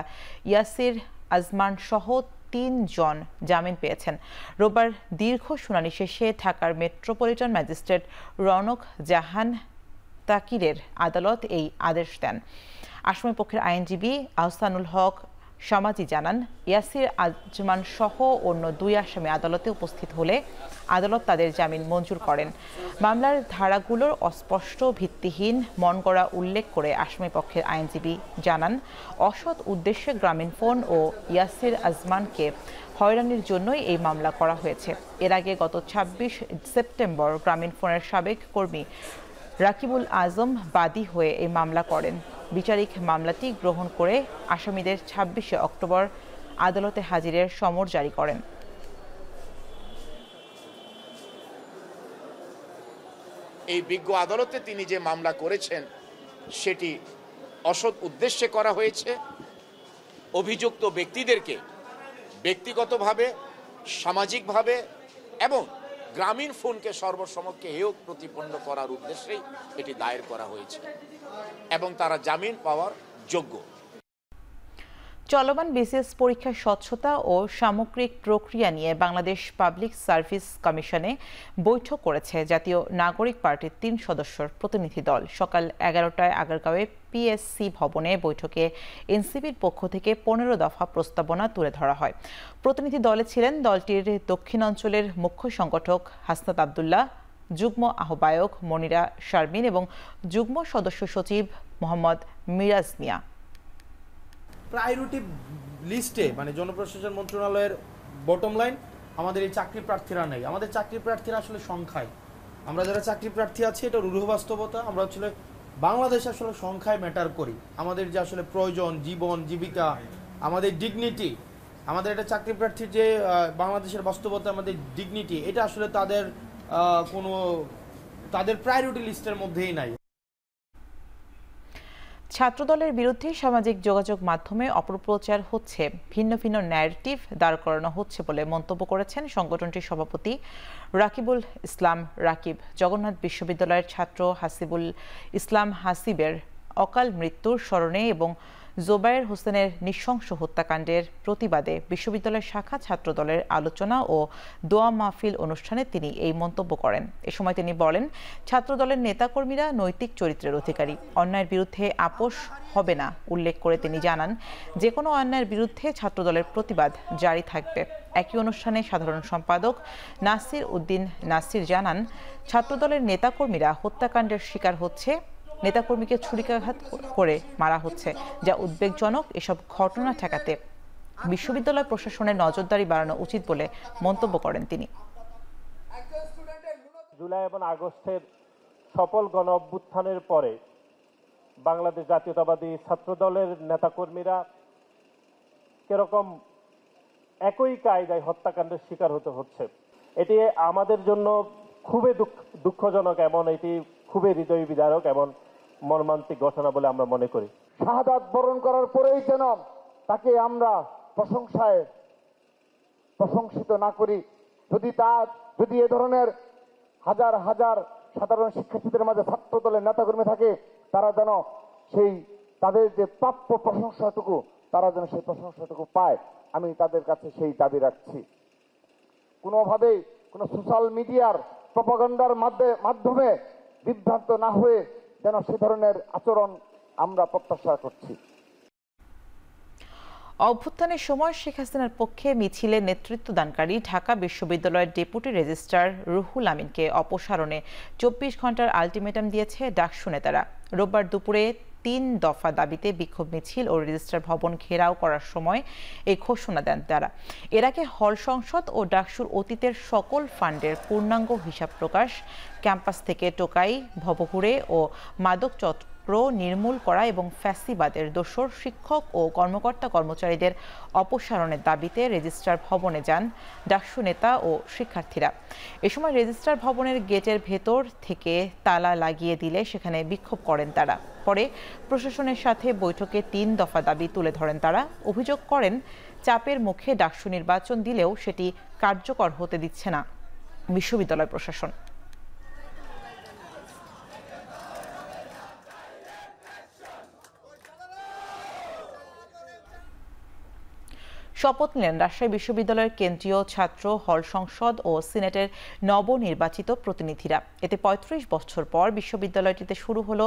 ইয়াসির আজমান সহ ৩ জন জামিন পেয়েছেন। রোববার দীর্ঘ শুনানি শেষে ঢাকার মেট্রোপলিটন ম্যাজিস্ট্রেট রওনক জাহান তাকিরের আদালত এই আদেশ দেন। আসামি পক্ষের আইনজীবী আহসানুল হক সমাজি জানান, ইয়াসির আজমান সহ অন্য ২ আসামি আদালতে উপস্থিত হলে আদালত তাদের জামিন মঞ্জুর করেন। মামলার ধারাগুলোর অস্পষ্ট, ভিত্তিহীন, মনগড়া উল্লেখ করে আসামি পক্ষের আইনজীবী জানান, অসৎ উদ্দেশ্যে গ্রামীণ ফোন ও ইয়াসির আজমানকে হয়রানির জন্যই এই মামলা করা হয়েছে। এর আগে গত ২৬ সেপ্টেম্বর গ্রামীণ ফোনের সাবেক কর্মী রাকিবুল আজম বাদী হয়ে এই মামলা করেন। বিচারিক মামলাটি গ্রহণ করে আসামিদের ২৬শে অক্টোবর আদালতে হাজিরের সমন জারি করেন। এই বিজ্ঞ আদালতে তিনি যে মামলা করেছেন সেটি অসৎ উদ্দেশ্যে করা হয়েছে। অভিযুক্ত ব্যক্তিদেরকে ব্যক্তিগতভাবে, সামাজিকভাবে এবং গ্রামীণ ফোনকে সর্বসমক্ষে হেয় প্রতিপন্ন করার উদ্দেশ্যেই এটি দায়ের করা হয়েছে এবং তারা জামিন পাওয়ার যোগ্য। চলমান বিসিএস পরীক্ষার স্বচ্ছতা ও সামগ্রিক প্রক্রিয়া নিয়ে বাংলাদেশ পাবলিক সার্ভিস কমিশনে বৈঠক করেছে জাতীয় নাগরিক পার্টির ৩ সদস্যের প্রতিনিধি দল। সকাল ১১টায় আগারগাঁওয়ে পিএসসি ভবনে বৈঠকে এনসিপির পক্ষ থেকে ১৫ দফা প্রস্তাবনা তুলে ধরা হয়। প্রতিনিধি দলে ছিলেন দলটির দক্ষিণাঞ্চলের মুখ্য সংগঠক হাসনাত আবদুল্লাহ, যুগ্ম আহ্বায়ক মনিরা শারমিন এবং যুগ্ম সদস্য সচিব মোহাম্মদ মিরাজ মিয়া। প্রায়োরিটি লিস্টে মানে জনপ্রশাসন মন্ত্রণালয়ের বটম লাইন আমাদের এই চাকরি প্রার্থীরা নেই। আমাদের চাকরি প্রার্থীরা আসলে সংখ্যায়, আমরা যারা চাকরি প্রার্থী আছি এটা রূঢ় বাস্তবতা। আমরা আসলে বাংলাদেশ আসলে সংখ্যায় ম্যাটার করি। আমাদের যে আসলে প্রয়োজন, জীবন জীবিকা, আমাদের ডিগনিটি, আমাদের একটা চাকরি প্রার্থীর যে বাংলাদেশের বাস্তবতা, আমাদের ডিগনিটি, এটা আসলে তাদের প্রায়োরিটি লিস্টের মধ্যেই নাই। ছাত্রদলের বিরুদ্ধে সামাজিক যোগাযোগ মাধ্যমে অপপ্রচার হচ্ছে, ভিন্ন ভিন্ন ন্যারেটিভ দাঁড় করানো হচ্ছে বলে মন্তব্য করেছেন সংগঠনটির সভাপতি রাকিবুল ইসলাম রাকিব। জগন্নাথ বিশ্ববিদ্যালয়ের ছাত্র হাসিবুল ইসলাম হাসিবের অকাল মৃত্যুর স্মরণে এবং জোবায়ের হোসেনের নৃশংস হত্যাকাণ্ডের প্রতিবাদে বিশ্ববিদ্যালয়ের শাখা ছাত্রদলের আলোচনা ও দোয়া মাহফিল অনুষ্ঠানে তিনি এই মন্তব্য করেন। এ সময় তিনি বলেন, ছাত্রদলের নেতাকর্মীরা নৈতিক চরিত্রের অধিকারী, অন্যায়ের বিরুদ্ধে আপোষ হবে না উল্লেখ করে তিনি জানান, যে কোনো অন্যায়ের বিরুদ্ধে ছাত্রদলের প্রতিবাদ জারি থাকবে। একই অনুষ্ঠানে সাধারণ সম্পাদক নাসির উদ্দিন নাসির জানান, ছাত্রদলের নেতাকর্মীরা হত্যাকাণ্ডের শিকার হচ্ছে, নেতাকর্মীকে ছুরিকাঘাত করে মারা হচ্ছে, যা উদ্বেগজনক। এসব ঘটনা ঠেকাতে বিশ্ববিদ্যালয় প্রশাসনের নজরদারি বাড়ানো উচিত বলে মন্তব্য করেন তিনি। জুলাই এবং আগস্টের সফল গণ অভ্যুত্থানের পরে বাংলাদেশ জাতীয়তাবাদী ছাত্রদলের নেতাকর্মীরা কিরকম একই কায়দায় হত্যাকাণ্ডের শিকার হতে হচ্ছে, এটি আমাদের জন্য খুবই দুঃখজনক এবং এটি খুবই হৃদয় বিদারক এবং মর্মান্তিক ঘটনা বলে আমরা মনে করি। শাহাদাত বরণ করার পরেই যেন তাকে আমরা প্রশংসিত না করি। যদি তার যদি এ ধরনের হাজার হাজার সাধারণ শিক্ষার্থীদের মাঝে ছাত্র দলের নেতাকর্মী থাকে, তারা যেন সেই তাদের যে প্রাপ্য প্রশংসাটুকু তারা যেন সেই প্রশংসাটুকু পায়। আমি তাদের কাছে সেই দাবি রাখছি। কোনোভাবেই কোনো সোশ্যাল মিডিয়ার প্রপাগান্ডার মাধ্যমে বিভ্রান্ত না হয়ে যেন সে ধরনের আচরণ আমরা প্রত্যাশা করছি। অভ্যুত্থানের সময় শেখ হাসিনার পক্ষে মিছিলে নেতৃত্বদানকারী ঢাকা বিশ্ববিদ্যালয়ের ডেপুটি রেজিস্ট্রার রুহুল আমিনকে অপসারণে 24 ঘন্টার আলটিমেটাম দিয়েছে ডাকসু নেতারা। রোববার দুপুরে 3 দফা দাবিতে বিক্ষোভ মিছিল ও রেজিস্ট্রার ভবন ঘেরাও করার সময় এই ঘোষণা দেন তারা। এর আগে হল সংসদ ও ডাকসুর অতীতের সকল ফান্ডের পূর্ণাঙ্গ হিসাব প্রকাশ, ক্যাম্পাস থেকে টোকাই, ভবঘুরে ও মাদক চক্র নির্মূল করা এবং ফ্যাসিবাদের দোসর শিক্ষক ও কর্মকর্তা কর্মচারীদের অপসারণের দাবিতে রেজিস্ট্রার ভবনে যান ডাকসু নেতা ও শিক্ষার্থীরা। এ সময় রেজিস্ট্রার ভবনের গেটের ভেতর থেকে তালা লাগিয়ে দিলে সেখানে বিক্ষোভ করেন তারা। পরে প্রশাসনের সাথে বৈঠকে 3 দফা দাবি তুলে ধরেন তারা। অভিযোগ করেন, চাপের মুখে ডাকসু নির্বাচন দিলেও সেটি কার্যকর হতে দিচ্ছে না বিশ্ববিদ্যালয় প্রশাসন। শপথ নিলেন রাজশাহী বিশ্ববিদ্যালয়ের কেন্দ্রীয় ছাত্র হল সংসদ ও সিনেটের নবনির্বাচিত প্রতিনিধিরা। এতে 35 বছর পর বিশ্ববিদ্যালয়টিতে শুরু হলো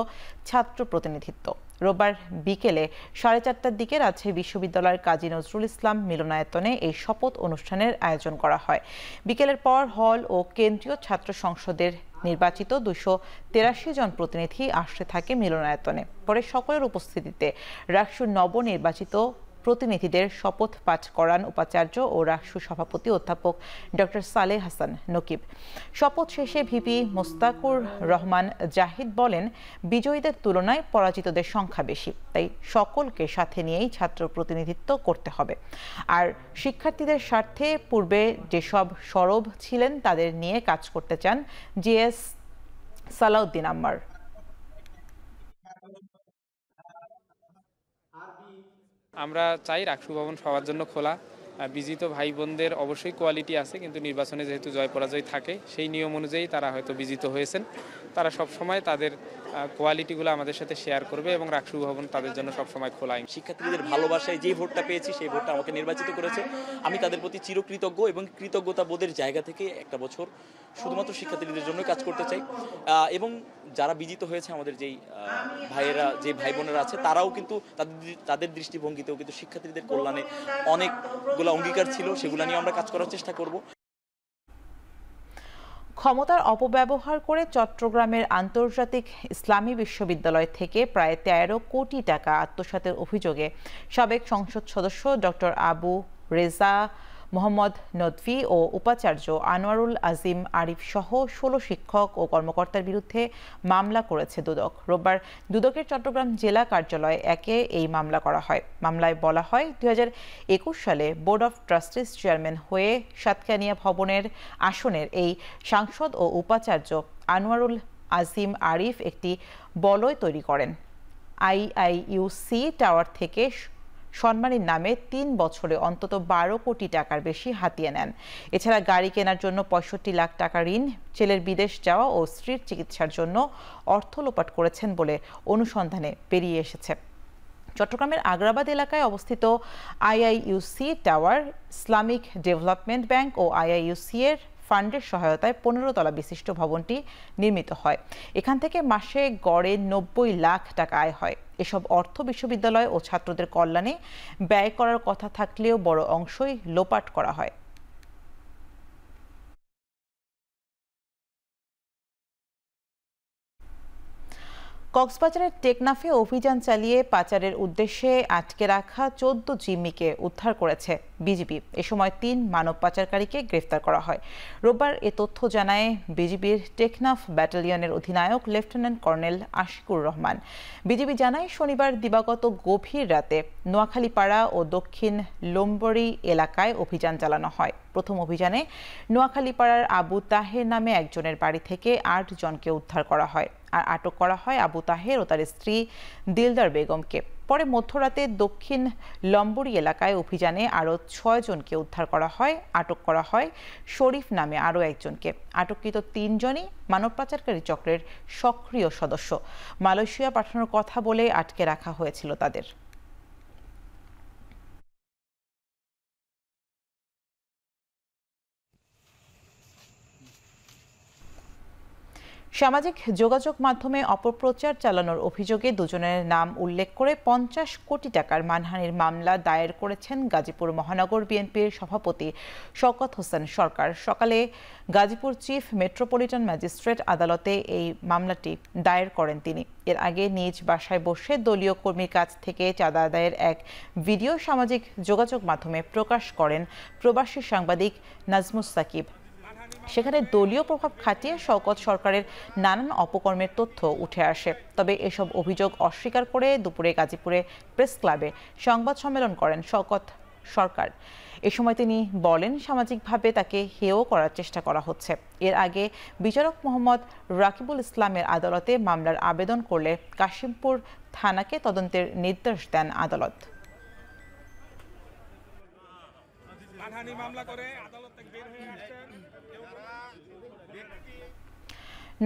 ছাত্র প্রতিনিধিত্ব। রোববার বিকেলে 4:30টার দিকে রাজশাহী বিশ্ববিদ্যালয়ের কাজী নজরুল ইসলাম মিলনায়তনে এই শপথ অনুষ্ঠানের আয়োজন করা হয়। বিকেলের পর হল ও কেন্দ্রীয় ছাত্র সংসদের নির্বাচিত 283 জন প্রতিনিধি আসতে থাকে মিলনায়তনে। পরে সকলের উপস্থিতিতে রাকসুর নবনির্বাচিত প্রতিনিধিদের শপথ পাঠ করান উপাচার্য ও রাকসু সভাপতি অধ্যাপক ডক্টর সালেহ হাসান নকিব। শপথ শেষে ভিপি মোস্তাকুর রহমান জাহিদ বলেন, বিজয়ীদের তুলনায় পরাজিতদের সংখ্যা বেশি, তাই সকলকে সাথে নিয়েই ছাত্র প্রতিনিধিত্ব করতে হবে। আর শিক্ষার্থীদের স্বার্থে পূর্বে যেসব সরব ছিলেন তাদের নিয়ে কাজ করতে চান জিএস সালাউদ্দিন আম্মার। আমরা চাই রাকসু ভবন সবার জন্য খোলা। বিজিত ভাই বোনদের অবশ্যই কোয়ালিটি আছে, কিন্তু নির্বাচনে যেহেতু জয় পরাজয় থাকে সেই নিয়ম অনুযায়ী তারা হয়তো বিজিত হয়েছেন। তারা সব সময় তাদের কোয়ালিটিগুলো আমাদের সাথে শেয়ার করবে এবং রাকসু ভবন তাদের জন্য সবসময় খোলা। শিক্ষার্থীদের ভালোবাসায় যে ভোটটা পেয়েছি সেই ভোটটা আমাকে নির্বাচিত করেছে। আমি তাদের প্রতি চিরকৃতজ্ঞ এবং কৃতজ্ঞতা বোধের জায়গা থেকে একটা বছর শুধুমাত্র শিক্ষার্থীদের জন্য কাজ করতে চাই। এবং যারা বিজিত হয়েছে আমাদের যেই ভাইয়েরা, যে ভাই বোনেরা আছে, তারাও কিন্তু তাদের দৃষ্টিভঙ্গিতেও কিন্তু শিক্ষার্থীদের কল্যাণে অনেকগুলো অঙ্গীকার ছিল, সেগুলো নিয়ে আমরা কাজ করার চেষ্টা করব। ক্ষমতার অপব্যবহার করে চট্টগ্রামের আন্তর্জাতিক ইসলামী বিশ্ববিদ্যালয় থেকে প্রায় 13 কোটি টাকা আত্মসাতের অভিযোগে সাবেক সংসদ সদস্য ডক্টর আবু রেজা মোহাম্মদ নদভী ও উপাচার্য আনোয়ারুল আজিম আরিফ সহ 16 শিক্ষক ও কর্মকর্তার বিরুদ্ধে মামলা করেছে দুদক। রোববার দুদকের চট্টগ্রাম জেলা কার্যালয় 1-এ এই মামলা করা হয়। মামলায় বলা হয়, 2021 সালে বোর্ড অফ ট্রাস্টিস চেয়ারম্যান হয়ে সাতকানিয়া ভবনের আসনের এই সাংসদ ও উপাচার্য আনোয়ারুল আজিম আরিফ একটি বলয় তৈরি করেন। আইআইইউসি টাওয়ার থেকে সম্মানীর নামে 3 বছরে অন্তত 12 কোটি টাকার বেশি হাতিয়ে নেন। এছাড়া গাড়ি কেনার জন্য 65 লাখ টাকা ঋণ, ছেলের বিদেশ যাওয়া ও স্ত্রীর চিকিৎসার জন্য অর্থ লোপাট করেছেন বলে অনুসন্ধানে বেরিয়ে এসেছে। চট্টগ্রামের আগ্রাবাদ এলাকায় অবস্থিত IIUC tower Islamic development bank ও আইআইইউসি এর ফান্ডের সহায়তায় 15 তলা বিশিষ্ট ভবনটি নির্মিত হয়। এখান থেকে মাসে গড়ে 90 লাখ টাকা আয় হয়। এসব অর্থ বিশ্ববিদ্যালয় ও ছাত্রদের কল্যাণে ব্যয় করার কথা থাকলেও বড় অংশই লোপাট করা হয়। কক্সবাজারের টেকনাফে অভিযান চালিয়ে পাচারের উদ্দেশ্যে আটকে রাখা 14 জিম্মিকে উদ্ধার করেছে বিজিবি। এ সময় 3 মানব পাচারকারীকে গ্রেফতার করা হয়। রোববার এ তথ্য জানায় বিজিবির টেকনাফ ব্যাটালিয়নের অধিনায়ক lieutenant colonel Ashikur Rahman. BGB জানায়, শনিবার দিবাগত গভীর রাতে নোয়াখালীপাড়া ও দক্ষিণ লোম্বরি এলাকায় অভিযান চালানো হয়। প্রথম অভিযানে নোয়াখালীপাড়ার আবু তাহের নামে একজনের বাড়ি থেকে 8 জনকে উদ্ধার করা হয়। আর আটক করা হয় আবু তাহের ও তার স্ত্রী দিলদার বেগমকে। পরে মধ্যরাতে দক্ষিণ লম্বরি এলাকায় অভিযানে আরও 6 জনকে উদ্ধার করা হয়। আটক করা হয় শরীফ নামে আরও একজনকে। আটককৃত 3 জনই মানব পাচারকারী চক্রের সক্রিয় সদস্য। মালয়েশিয়া পাঠানোর কথা বলে আটকে রাখা হয়েছিল তাদের। সামাজিক যোগাযোগ মাধ্যমে অপপ্রচার চালানোর অভিযোগে দুজনের নাম উল্লেখ করে 50 কোটি টাকার মানহানির মামলা দায়ের করেছেন গাজীপুর মহানগর বিএনপির সভাপতি শওকত হোসেন সরকার। সকালে গাজীপুর চিফ মেট্রোপলিটন ম্যাজিস্ট্রেট আদালতে এই মামলাটি দায়ের করেন তিনি। এর আগে নিজ বাসায় বসে দলীয় কর্মীর কাছ থেকে চাঁদা আদায়ের এক ভিডিও সামাজিক যোগাযোগ মাধ্যমে প্রকাশ করেন প্রবাসী সাংবাদিক নাজমুস সাকিব। সেখানে দলীয় প্রভাব খাটিয়ে শওকত সরকারের নানান অপকর্মের তথ্য উঠে আসে। তবে এসব অভিযোগ অস্বীকার করে দুপুরে গাজীপুরে প্রেস ক্লাবে সংবাদ সম্মেলন করেন শওকত সরকার। এ সময় তিনি বলেন, সামাজিকভাবে তাকে হেয় করার চেষ্টা করা হচ্ছে। এর আগে বিচারক মোহাম্মদ রাকিবুল ইসলামের আদালতে মামলার আবেদন করলে কাশিমপুর থানাকে তদন্তের নির্দেশ দেন আদালত।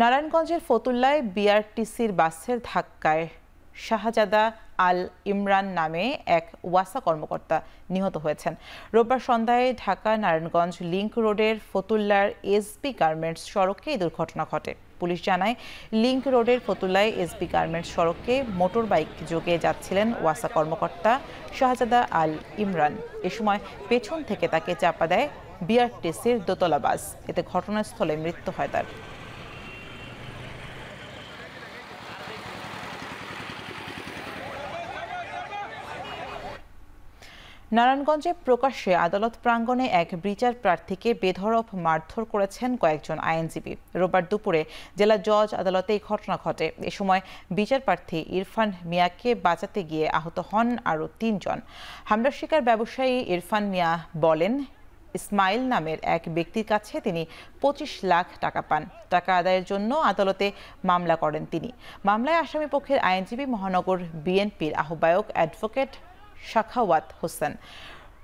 নারায়ণগঞ্জের ফতুল্লায় বিআরটিসির বাসের ধাক্কায় শাহজাদা আল ইমরান নামে এক ওয়াসা কর্মকর্তা নিহত হয়েছেন। রোববার সন্ধ্যায় ঢাকা নারায়ণগঞ্জ লিংক রোডের ফতুল্লার এসবি গার্মেন্টস সড়কে এই দুর্ঘটনা ঘটে। পুলিশ জানায়, লিংক রোডের ফতুল্লায় এসবি গার্মেন্টস সড়কে মোটর বাইক যোগে যাচ্ছিলেন ওয়াসা কর্মকর্তা শাহজাদা আল ইমরান। এ সময় পেছন থেকে তাকে চাপা দেয় বিআরটিসির দোতলা বাস। এতে ঘটনাস্থলে মৃত্যু হয় তার। নারায়ণগঞ্জে প্রকাশ্যে আদালত প্রাঙ্গণে এক বিচার প্রার্থীকে বেধড়ক মারধর করেছেন কয়েকজন আইনজীবী। রোববার দুপুরে জেলা জজ আদালতে এই ঘটনা ঘটে। এ সময় বিচার প্রার্থী ইরফান মিয়াকে বাঁচাতে গিয়ে আহত হন আরও 3 জন। হামলার শিকার ব্যবসায়ী ইরফান মিয়া বলেন, ইসমাইল নামের এক ব্যক্তির কাছে তিনি 25 লাখ টাকা পান। টাকা আদায়ের জন্য আদালতে মামলা করেন তিনি। মামলায় আসামি পক্ষের আইনজীবী মহানগর বিএনপির আহ্বায়ক অ্যাডভোকেট সাখাওয়াত হোসেন।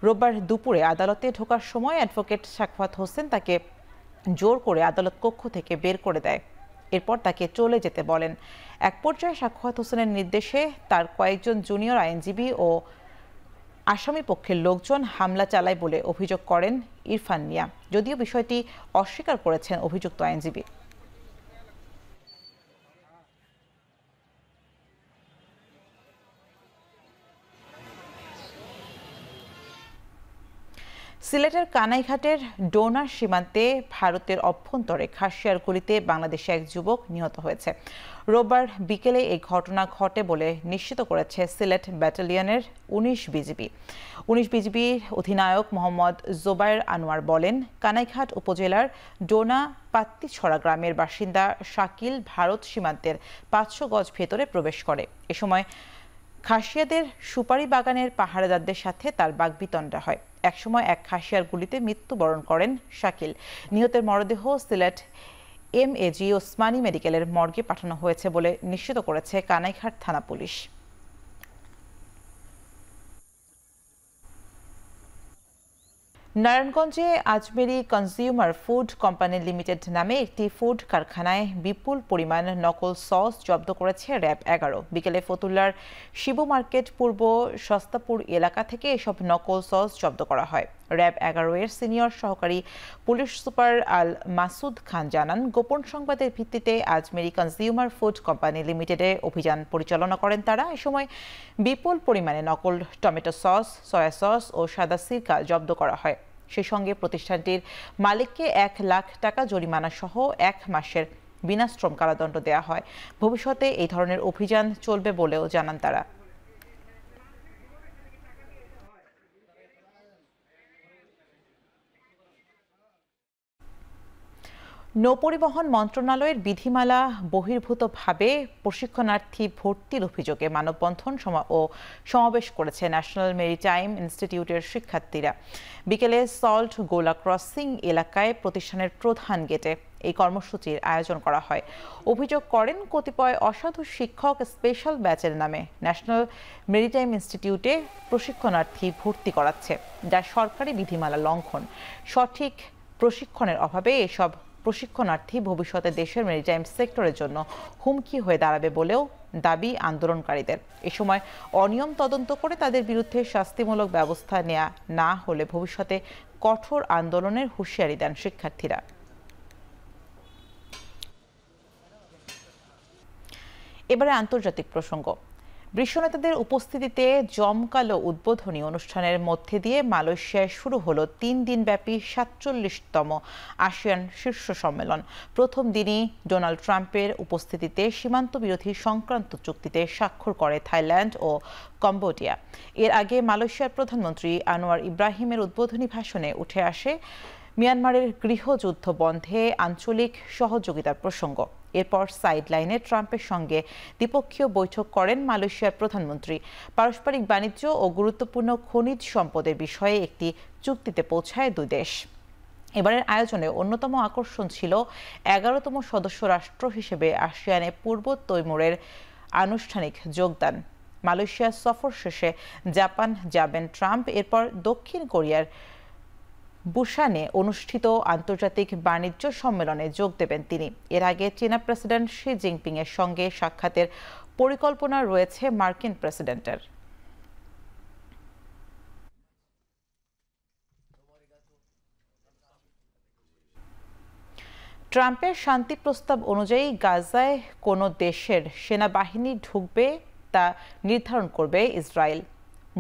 রোববার দুপুরে আদালতে ঢোকার সময় অ্যাডভোকেট সাখাওয়াত হোসেন তাকে জোর করে আদালত কক্ষ থেকে বের করে দেয়। এরপর তাকে চলে যেতে বলেন। এক পর্যায়ে সাখাওয়াত হোসেনের নির্দেশে তার কয়েকজন জুনিয়র আইনজীবী ও আসামি পক্ষের লোকজন হামলা চালায় বলে অভিযোগ করেন ইরফান মিয়া। যদিও বিষয়টি অস্বীকার করেছেন অভিযুক্ত আইনজীবী। সিলেটের কানাইঘাটের ডোনার সীমান্তে ভারতের অভ্যন্তরে খাসিয়ারগুলিতে বাংলাদেশে এক যুবক নিহত হয়েছে। রোববার বিকেলে এই ঘটনা ঘটে বলে নিশ্চিত করেছে সিলেট ব্যাটালিয়নের 19 বিজিবির অধিনায়ক মোহাম্মদ জোবায়ের আনোয়ার বলেন, কানাইঘাট উপজেলার ডোনা পাত্তিছড়া গ্রামের বাসিন্দা শাকিল ভারত সীমান্তের 500 গজ ভেতরে প্রবেশ করে। এ সময় খাসিয়াদের সুপারি বাগানের পাহারাদারদের সাথে তার বাগবিতণ্ডা হয়। একসময় এক খাসিয়ার গুলিতে মৃত্যুবরণ করেন শাকিল। নিহতের মরদেহ সিলেট এমএজি ওসমানী মেডিকেলের মর্গে পাঠানো হয়েছে বলে নিশ্চিত করেছে কানাইঘাট থানা পুলিশ। নারায়ণগঞ্জে Ajmeri consumer food company limited নামে একটি ফুড কারখানায় বিপুল পরিমাণ নকল সস জব্দ করেছে র্যাব 11। বিকেলে ফতুল্লার শিবু মার্কেট পূর্ব সস্তাপুর এলাকা থেকে এসব নকল সস জব্দ করা হয়। র্যাব 11 এর সিনিয়র সহকারী পুলিশ সুপার আল মাসুদ খান জানান, গোপন সংবাদের ভিত্তিতে আজমেরি কনজিউমার ফুড কোম্পানি লিমিটেডে অভিযান পরিচালনা করেন তারা। এ সময় বিপুল পরিমাণে নকল টমেটো সস, সয়া সস ও সাদা সিরকা জব্দ করা হয়। সেই সঙ্গে প্রতিষ্ঠানটির মালিককে 1 লাখ টাকা জরিমানা সহ 1 মাসের বিনাশ্রম কারাদণ্ড দেওয়া হয়। ভবিষ্যতে এই ধরনের অভিযান চলবে বলেও জানান তারা। নৌপরিবহন মন্ত্রণালয়ের বিধিমালা বহির্ভূতভাবে প্রশিক্ষণার্থী ভর্তির অভিযোগে মানববন্ধন ও সমাবেশ করেছে ন্যাশনাল মেরিটাইম ইনস্টিটিউটের শিক্ষার্থীরা। বিকেলে সল্ট গোলা ক্রসিং এলাকায় প্রতিষ্ঠানের প্রধান গেটে এই কর্মসূচির আয়োজন করা হয়। অভিযোগ করেন কতিপয় অসাধু শিক্ষক স্পেশাল ব্যাচের নামে ন্যাশনাল মেরিটাইম ইনস্টিটিউটে প্রশিক্ষণার্থী ভর্তি করাচ্ছে, যা সরকারি বিধিমালা লঙ্ঘন। সঠিক প্রশিক্ষণের অভাবে এসব প্রশিক্ষণার্থী ভবিষ্যতে দেশের মেরিটাইম সেক্টরের জন্য হুমকি হয়ে দাঁড়াবে বলেও দাবি আন্দোলনকারীদের। এ সময় অনিয়ম তদন্ত করে তাদের বিরুদ্ধে শাস্তিমূলক ব্যবস্থা নেওয়া না হলে ভবিষ্যতে কঠোর আন্দোলনের হুঁশিয়ারি দেন শিক্ষার্থীরা। এবারে আন্তর্জাতিক প্রসঙ্গ। বিশ্ব নেতাদের উপস্থিতিতে জমকালো উদ্বোধনী অনুষ্ঠানের মধ্যে দিয়ে মালয়েশিয়ায় শুরু হলো 3 দিনব্যাপী 47তম আসিয়ান শীর্ষ সম্মেলন। প্রথম দিনই ডোনাল্ড ট্রাম্পের উপস্থিতিতে সীমান্ত বিরোধী সংক্রান্ত চুক্তিতে স্বাক্ষর করে থাইল্যান্ড ও কম্বোডিয়া। এর আগে মালয়েশিয়ার প্রধানমন্ত্রী আনোয়ার ইব্রাহিমের উদ্বোধনী ভাষণে উঠে আসে মিয়ানমারের গৃহযুদ্ধ বন্ধে আঞ্চলিক সহযোগিতার প্রসঙ্গ। এরপর সাইডলাইনে ট্রাম্পের সঙ্গে দ্বিপক্ষীয় বৈঠক করেন মালয়েশিয়ার প্রধানমন্ত্রী। পারস্পরিক বাণিজ্য ও গুরুত্বপূর্ণ খনিজ সম্পদের বিষয়ে একটি চুক্তিতে পৌঁছায় দুই দেশ। এবারের আয়োজনে অন্যতম আকর্ষণ ছিল 11তম সদস্য রাষ্ট্র হিসেবে আসিয়ানে পূর্ব তৈমুরের আনুষ্ঠানিক যোগদান। মালয়েশিয়া সফর শেষে জাপান যাবেন ট্রাম্প, এরপর দক্ষিণ কোরিয়ার বুসানে অনুষ্ঠিত আন্তর্জাতিক বাণিজ্য সম্মেলনে যোগ দেবেন তিনি। এর আগে চীনা প্রেসিডেন্ট শি জিনপিং এর সঙ্গে সাক্ষাতের পরিকল্পনা রয়েছে মার্কিন প্রেসিডেন্টের। ট্রাম্পের শান্তি প্রস্তাব অনুযায়ী গাজায় কোনো দেশের সেনাবাহিনী ঢুকবে তা নির্ধারণ করবে ইসরায়েল।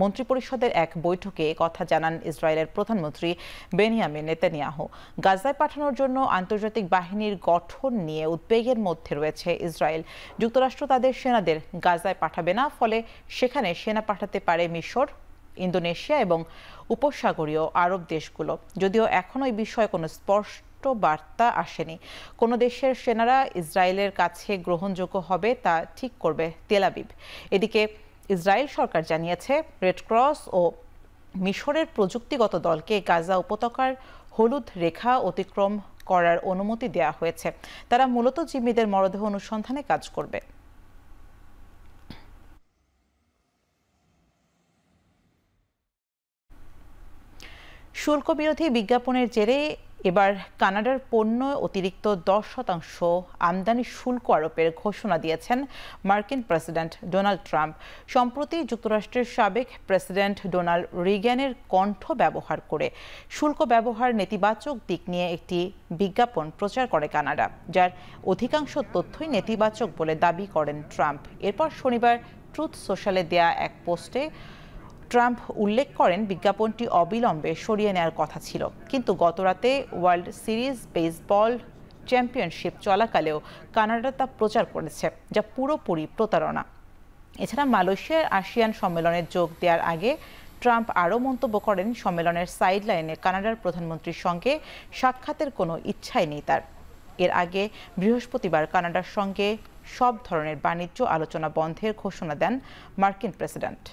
মন্ত্রিপরিষদের এক বৈঠকে কথা জানান ইসরায়েলের প্রধানমন্ত্রী বেনিয়ামিন নেতানিয়াহু। গাজায় পাঠানোর জন্য আন্তর্জাতিক বাহিনীর গঠন নিয়ে উদ্বেগের মধ্যে রয়েছে ইসরায়েল। যুক্তরাষ্ট্র তাদের সেনাদের গাজায় পাঠাবে না, ফলে সেখানে সেনা পাঠাতে পারে মিশর, ইন্দোনেশিয়া এবং উপসাগরীয় আরব দেশগুলো। যদিও এখনো এই বিষয়ে কোনো স্পষ্ট বার্তা আসেনি। কোন দেশের সেনারা ইসরায়েলের কাছে গ্রহণযোগ্য হবে তা ঠিক করবে তেল আবিব। এদিকে ইসরায়েল সরকার জানিয়েছে রেড ক্রস ও মিশরের প্রযুক্তিগত দলকে গাজা উপত্যকার হলুদ রেখা অতিক্রম করার অনুমতি দেওয়া হয়েছে। তারা মূলত জিম্মিদের মরদেহ অনুসন্ধানে কাজ করবে। শুল্ক বিরোধী বিজ্ঞাপনের জেরে এবার কানাডার পণ্য অতিরিক্ত 10% আমদানি শুল্ক আরোপের ঘোষণা দিয়েছেন মার্কিন প্রেসিডেন্ট ডোনাল্ড ট্রাম্প। সম্প্রতি যুক্তরাষ্ট্রের সাবেক প্রেসিডেন্ট ডোনাল্ড রিগ্যানের কণ্ঠ ব্যবহার করে শুল্ক ব্যবহার নেতিবাচক দিক নিয়ে একটি বিজ্ঞাপন প্রচার করে কানাডা, যার অধিকাংশ তথ্যই নেতিবাচক বলে দাবি করেন ট্রাম্প। এরপর শনিবার ট্রুথ সোশ্যালে দেয়া এক পোস্টে ট্রাম্প উল্লেখ করেন বিজ্ঞাপনটি অবিলম্বে সরিয়ে নেওয়ার কথা ছিল, কিন্তু গতরাতে ওয়ার্ল্ড সিরিজ বেসবল চ্যাম্পিয়নশিপ চলাকালেও কানাডা তা প্রচার করেছে, যা পুরোপুরি প্রতারণা। এছাড়া মালয়েশিয়ার আসিয়ান সম্মেলনে যোগ দেওয়ার আগে ট্রাম্প আরও মন্তব্য করেন সম্মেলনের সাইডলাইনে কানাডার প্রধানমন্ত্রীর সঙ্গে সাক্ষাতের কোনো ইচ্ছাই নেই তার। এর আগে বৃহস্পতিবার কানাডার সঙ্গে সব ধরনের বাণিজ্য আলোচনা বন্ধের ঘোষণা দেন মার্কিন প্রেসিডেন্ট।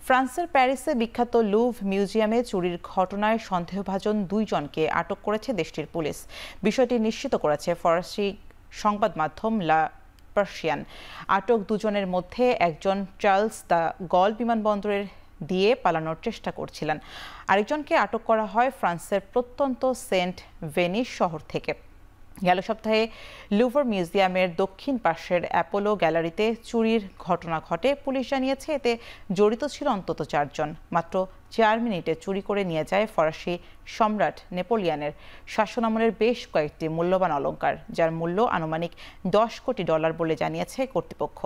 ফ্রান্সের প্যারিসে বিখ্যাত লুভ মিউজিয়ামে চুরির ঘটনায় সন্দেহভাজন 2 জনকে আটক করেছে দেশটির পুলিশ। বিষয়টি নিশ্চিত করেছে ফরাসি সংবাদ মাধ্যম লা পার্সিয়ান। আটক 2 জনের মধ্যে একজন চার্লস দ্য গল বিমানবন্দরের দিয়ে পালানোর চেষ্টা করছিলেন। আরেকজনকে আটক করা হয় ফ্রান্সের প্রত্যন্ত সেন্ট ভেনিস শহর থেকে। গেল সপ্তাহে লুভর মিউজিয়ামের দক্ষিণ পাশের অ্যাপোলো গ্যালারিতে চুরির ঘটনা ঘটে। পুলিশ জানিয়েছে এতে জড়িত ছিল অন্তত 4 জন। মাত্র 4 মিনিটে চুরি করে নিয়ে যায় ফরাসি সম্রাট নেপোলিয়নের শাসনামলের বেশ কয়েকটি মূল্যবান অলংকার, যার মূল্য আনুমানিক $10 কোটি বলে জানিয়েছে কর্তৃপক্ষ।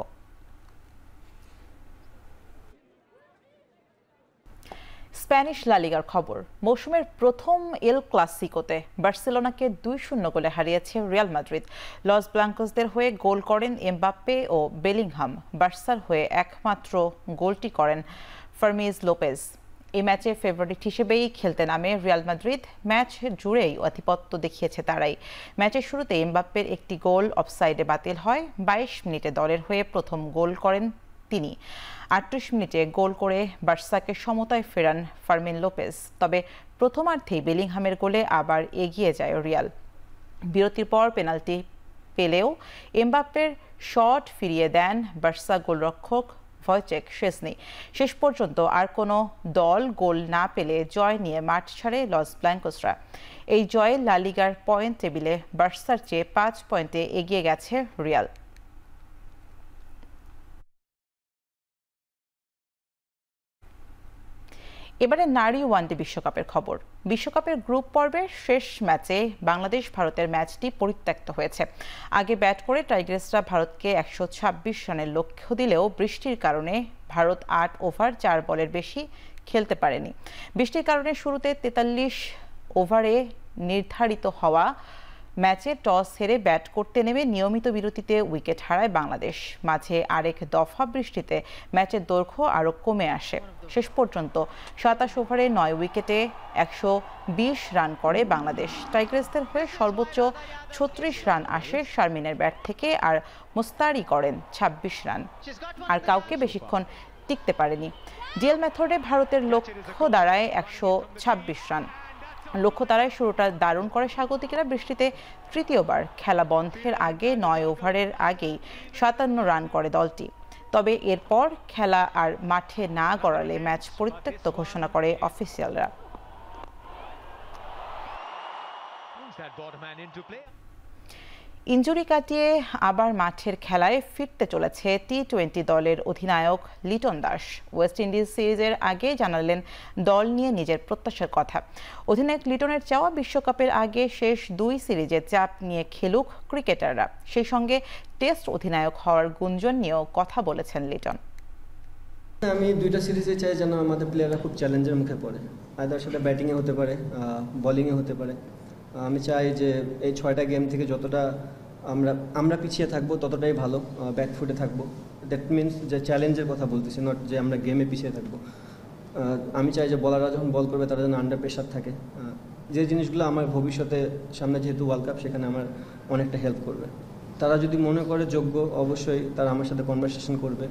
স্প্যানিশ লা লিগার খবর। মৌসুমের প্রথম এল ক্লাসিকোতে বার্সেলোনাকে 2-0 গোলে হারিয়েছে রিয়াল মাদ্রিদ। লস ব্লাঙ্কোসদের হয়ে গোল করেন এমবাপ্পে ও বেলিংহাম। বার্সার হয়ে একমাত্র গোলটি করেন ফার্মিজ লোপেজ। এই ম্যাচে ফেভারিট হিসেবেই খেলতে নামে রিয়াল মাদ্রিদ। ম্যাচ জুড়েই আধিপত্য দেখিয়েছে তারাই। ম্যাচের শুরুতে এমবাপ্পের একটি গোল অফসাইডে বাতিল হয়। 22 মিনিটে দলের হয়ে প্রথম গোল করেন তিনি। 38 মিনিটে গোল করে বার্সাকে সমতায় ফেরান ফার্মিন লোপেজ। তবে প্রথমার্ধেই বেলিংহামের গোলে আবার এগিয়ে যায় রিয়াল। বিরতির পর পেনাল্টি পেলেও এমবাপ্পের শট ফিরিয়ে দেন বার্সা গোলরক্ষক ভয়চেক শেজনি। শেষ পর্যন্ত আর কোনো দল গোল না পেলে জয় নিয়ে মাঠ ছাড়ে লস ব্ল্যাঙ্কোসরা। এই জয়ে লা লিগার পয়েন্ট টেবিলে বার্সার চেয়ে 5 পয়েন্টে এগিয়ে গেছে রিয়াল। এবারে নারী ওয়ানডে বিশ্বকাপের খবর। বিশ্বকাপের গ্রুপ পর্বের শেষ ম্যাচে বাংলাদেশ ভারতের ম্যাচটি পরিত্যক্ত হয়েছে। আগে ব্যাট করে টাইগ্রেসরা ভারতকে 126 রানের লক্ষ্য দিলেও বৃষ্টির কারণে ভারত 8 ওভার 4 বলের বেশি খেলতে পারেনি। বৃষ্টির কারণে শুরুতে 43 ওভারে নির্ধারিত হওয়া ম্যাচে টস হেরে ব্যাট করতে নেমে নিয়মিত বিরতিতে উইকেট হারায় বাংলাদেশ। মাঝে আরেক দফা বৃষ্টিতে ম্যাচের দৈর্ঘ্য আরও কমে আসে। শেষ পর্যন্ত 27 ওভারে 9 উইকেটে 120 রান করে বাংলাদেশ। টাইগ্রেসদের হয়ে সর্বোচ্চ 36 রান আসে শারমিনের ব্যাট থেকে, আর মোস্তারি করেন 26 রান। আর কাউকে বেশিক্ষণ টিকতে পারেনি। ডিএল মেথডে ভারতের লক্ষ্য দাঁড়ায় 126 রান। লক্ষ্য তারায় শুরুটা দারুণ করে স্বাগতিকেরা। বৃষ্টিতে তৃতীয়বার খেলা বন্ধের আগে 9 ওভারের আগেই 57 রান করে দলটি। তবে এরপর খেলা আর মাঠে না গড়ালে ম্যাচ পরিত্যক্ত ঘোষণা করে অফিসিয়ালরা। ইনজুরি কাটিয়ে আবার মাঠের খেলায় ফিরতে চলেছে টি-20 দলের অধিনায়ক লিটন দাস। ওয়েস্ট ইন্ডিজ সিরিজের আগে জানালেন দল নিয়ে নিজের প্রত্যাশার কথা। অধিনায়ক লিটনের চাওয়া বিশ্বকাপের আগে শেষ 2 সিরিজে চাপ নিয়ে খেলুক ক্রিকেটাররা। সেই সঙ্গে টেস্ট অধিনায়ক হওয়ার গুঞ্জন নিয়েও কথা বলেছেন লিটন। আমি 2টা সিরিজে চাই যেন আমাদের প্লেয়াররা খুব চ্যালেঞ্জের মুখে পড়ে। আইদার সেটা ব্যাটিংয়ে হতে পারে, বোলিংয়ে হতে পারে। আমি চাই যে এই 6টা গেম থেকে যতটা আমরা পিছিয়ে থাকবো ততটাই ভালো, ব্যাকফুটে থাকবো। দ্যাট মিনস যে চ্যালেঞ্জের কথা বলতেছি, নট যে আমরা গেমে পিছিয়ে থাকবো। আমি চাই যে বলাররা যখন বল করবে তারা যেন আন্ডার প্রেশার থাকে। যে জিনিসগুলো আমার ভবিষ্যতে সামনে যেহেতু ওয়ার্ল্ড কাপ, সেখানে আমার অনেকটা হেল্প করবে। তারা যদি মনে করে যোগ্য, অবশ্যই তারা আমার সাথে কনভারসেশন করবে।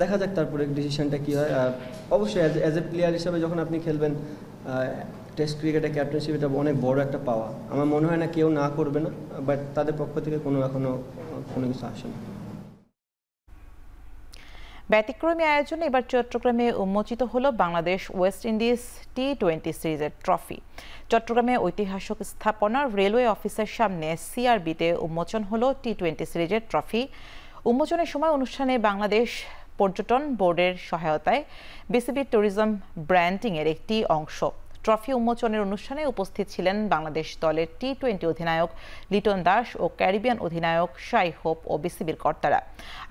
দেখা যাক তারপরে ডিসিশনটা কী হয়। আর অবশ্যই অ্যাজ এ প্লেয়ার হিসাবে যখন আপনি খেলবেন টেস্ট ক্রিকেটে, ক্যাপ্টেনশিপ, এটা অনেক বড় একটা পাওয়া। আমার মনে হয় না কেউ না করবে না, বাট তাদের পক্ষ থেকে এখনো কোনো কিছু আসে না। ব্যতিক্রমী আয়োজনে এবার চট্টগ্রামে উন্মোচিত হলো বাংলাদেশ ওয়েস্ট ইন্ডিজ টি-20 সিরিজের ট্রফি। চট্টগ্রামে ঐতিহাসিক স্থাপনা রেলওয়ে অফিসের সামনে সিআরবিতে উন্মোচন হলো টি-20 সিরিজের ট্রফি। উন্মোচনের সময় অনুষ্ঠানে বাংলাদেশ পর্যটন বোর্ডের সহায়তায় বিসিবি ট্যুরিজম ব্র্যান্ডিংয়ের একটি অংশ। ট্রফি উন্মোচনের অনুষ্ঠানে উপস্থিত ছিলেন বাংলাদেশ দলের টি-20 অধিনায়ক লিটন দাস ও ক্যারিবিয়ান অধিনায়ক শাই হোপ ও বিসিবির কর্তারা।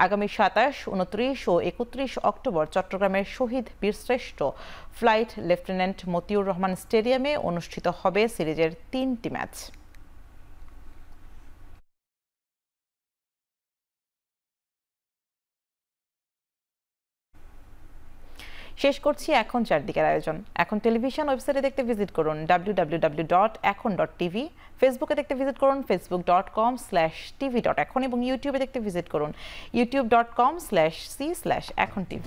আগামী 27, 29 ও 31 অক্টোবর চট্টগ্রামের শহীদ বীরশ্রেষ্ঠ ফ্লাইট লেফটেন্যান্ট মতিউর রহমান স্টেডিয়ামে অনুষ্ঠিত হবে সিরিজের 3টি ম্যাচ। শেষ করছি এখন চারদিকের আয়োজন। এখন টেলিভিশন ওয়েবসাইটে দেখতে ভিজিট করুন www.ekhon.tv, ফেসবুকে দেখতে ভিজিট করুন facebook.com/tv.ekhon এবং ইউটিউবে দেখতে ভিজিট করুন youtube.com/c/ekhon tv।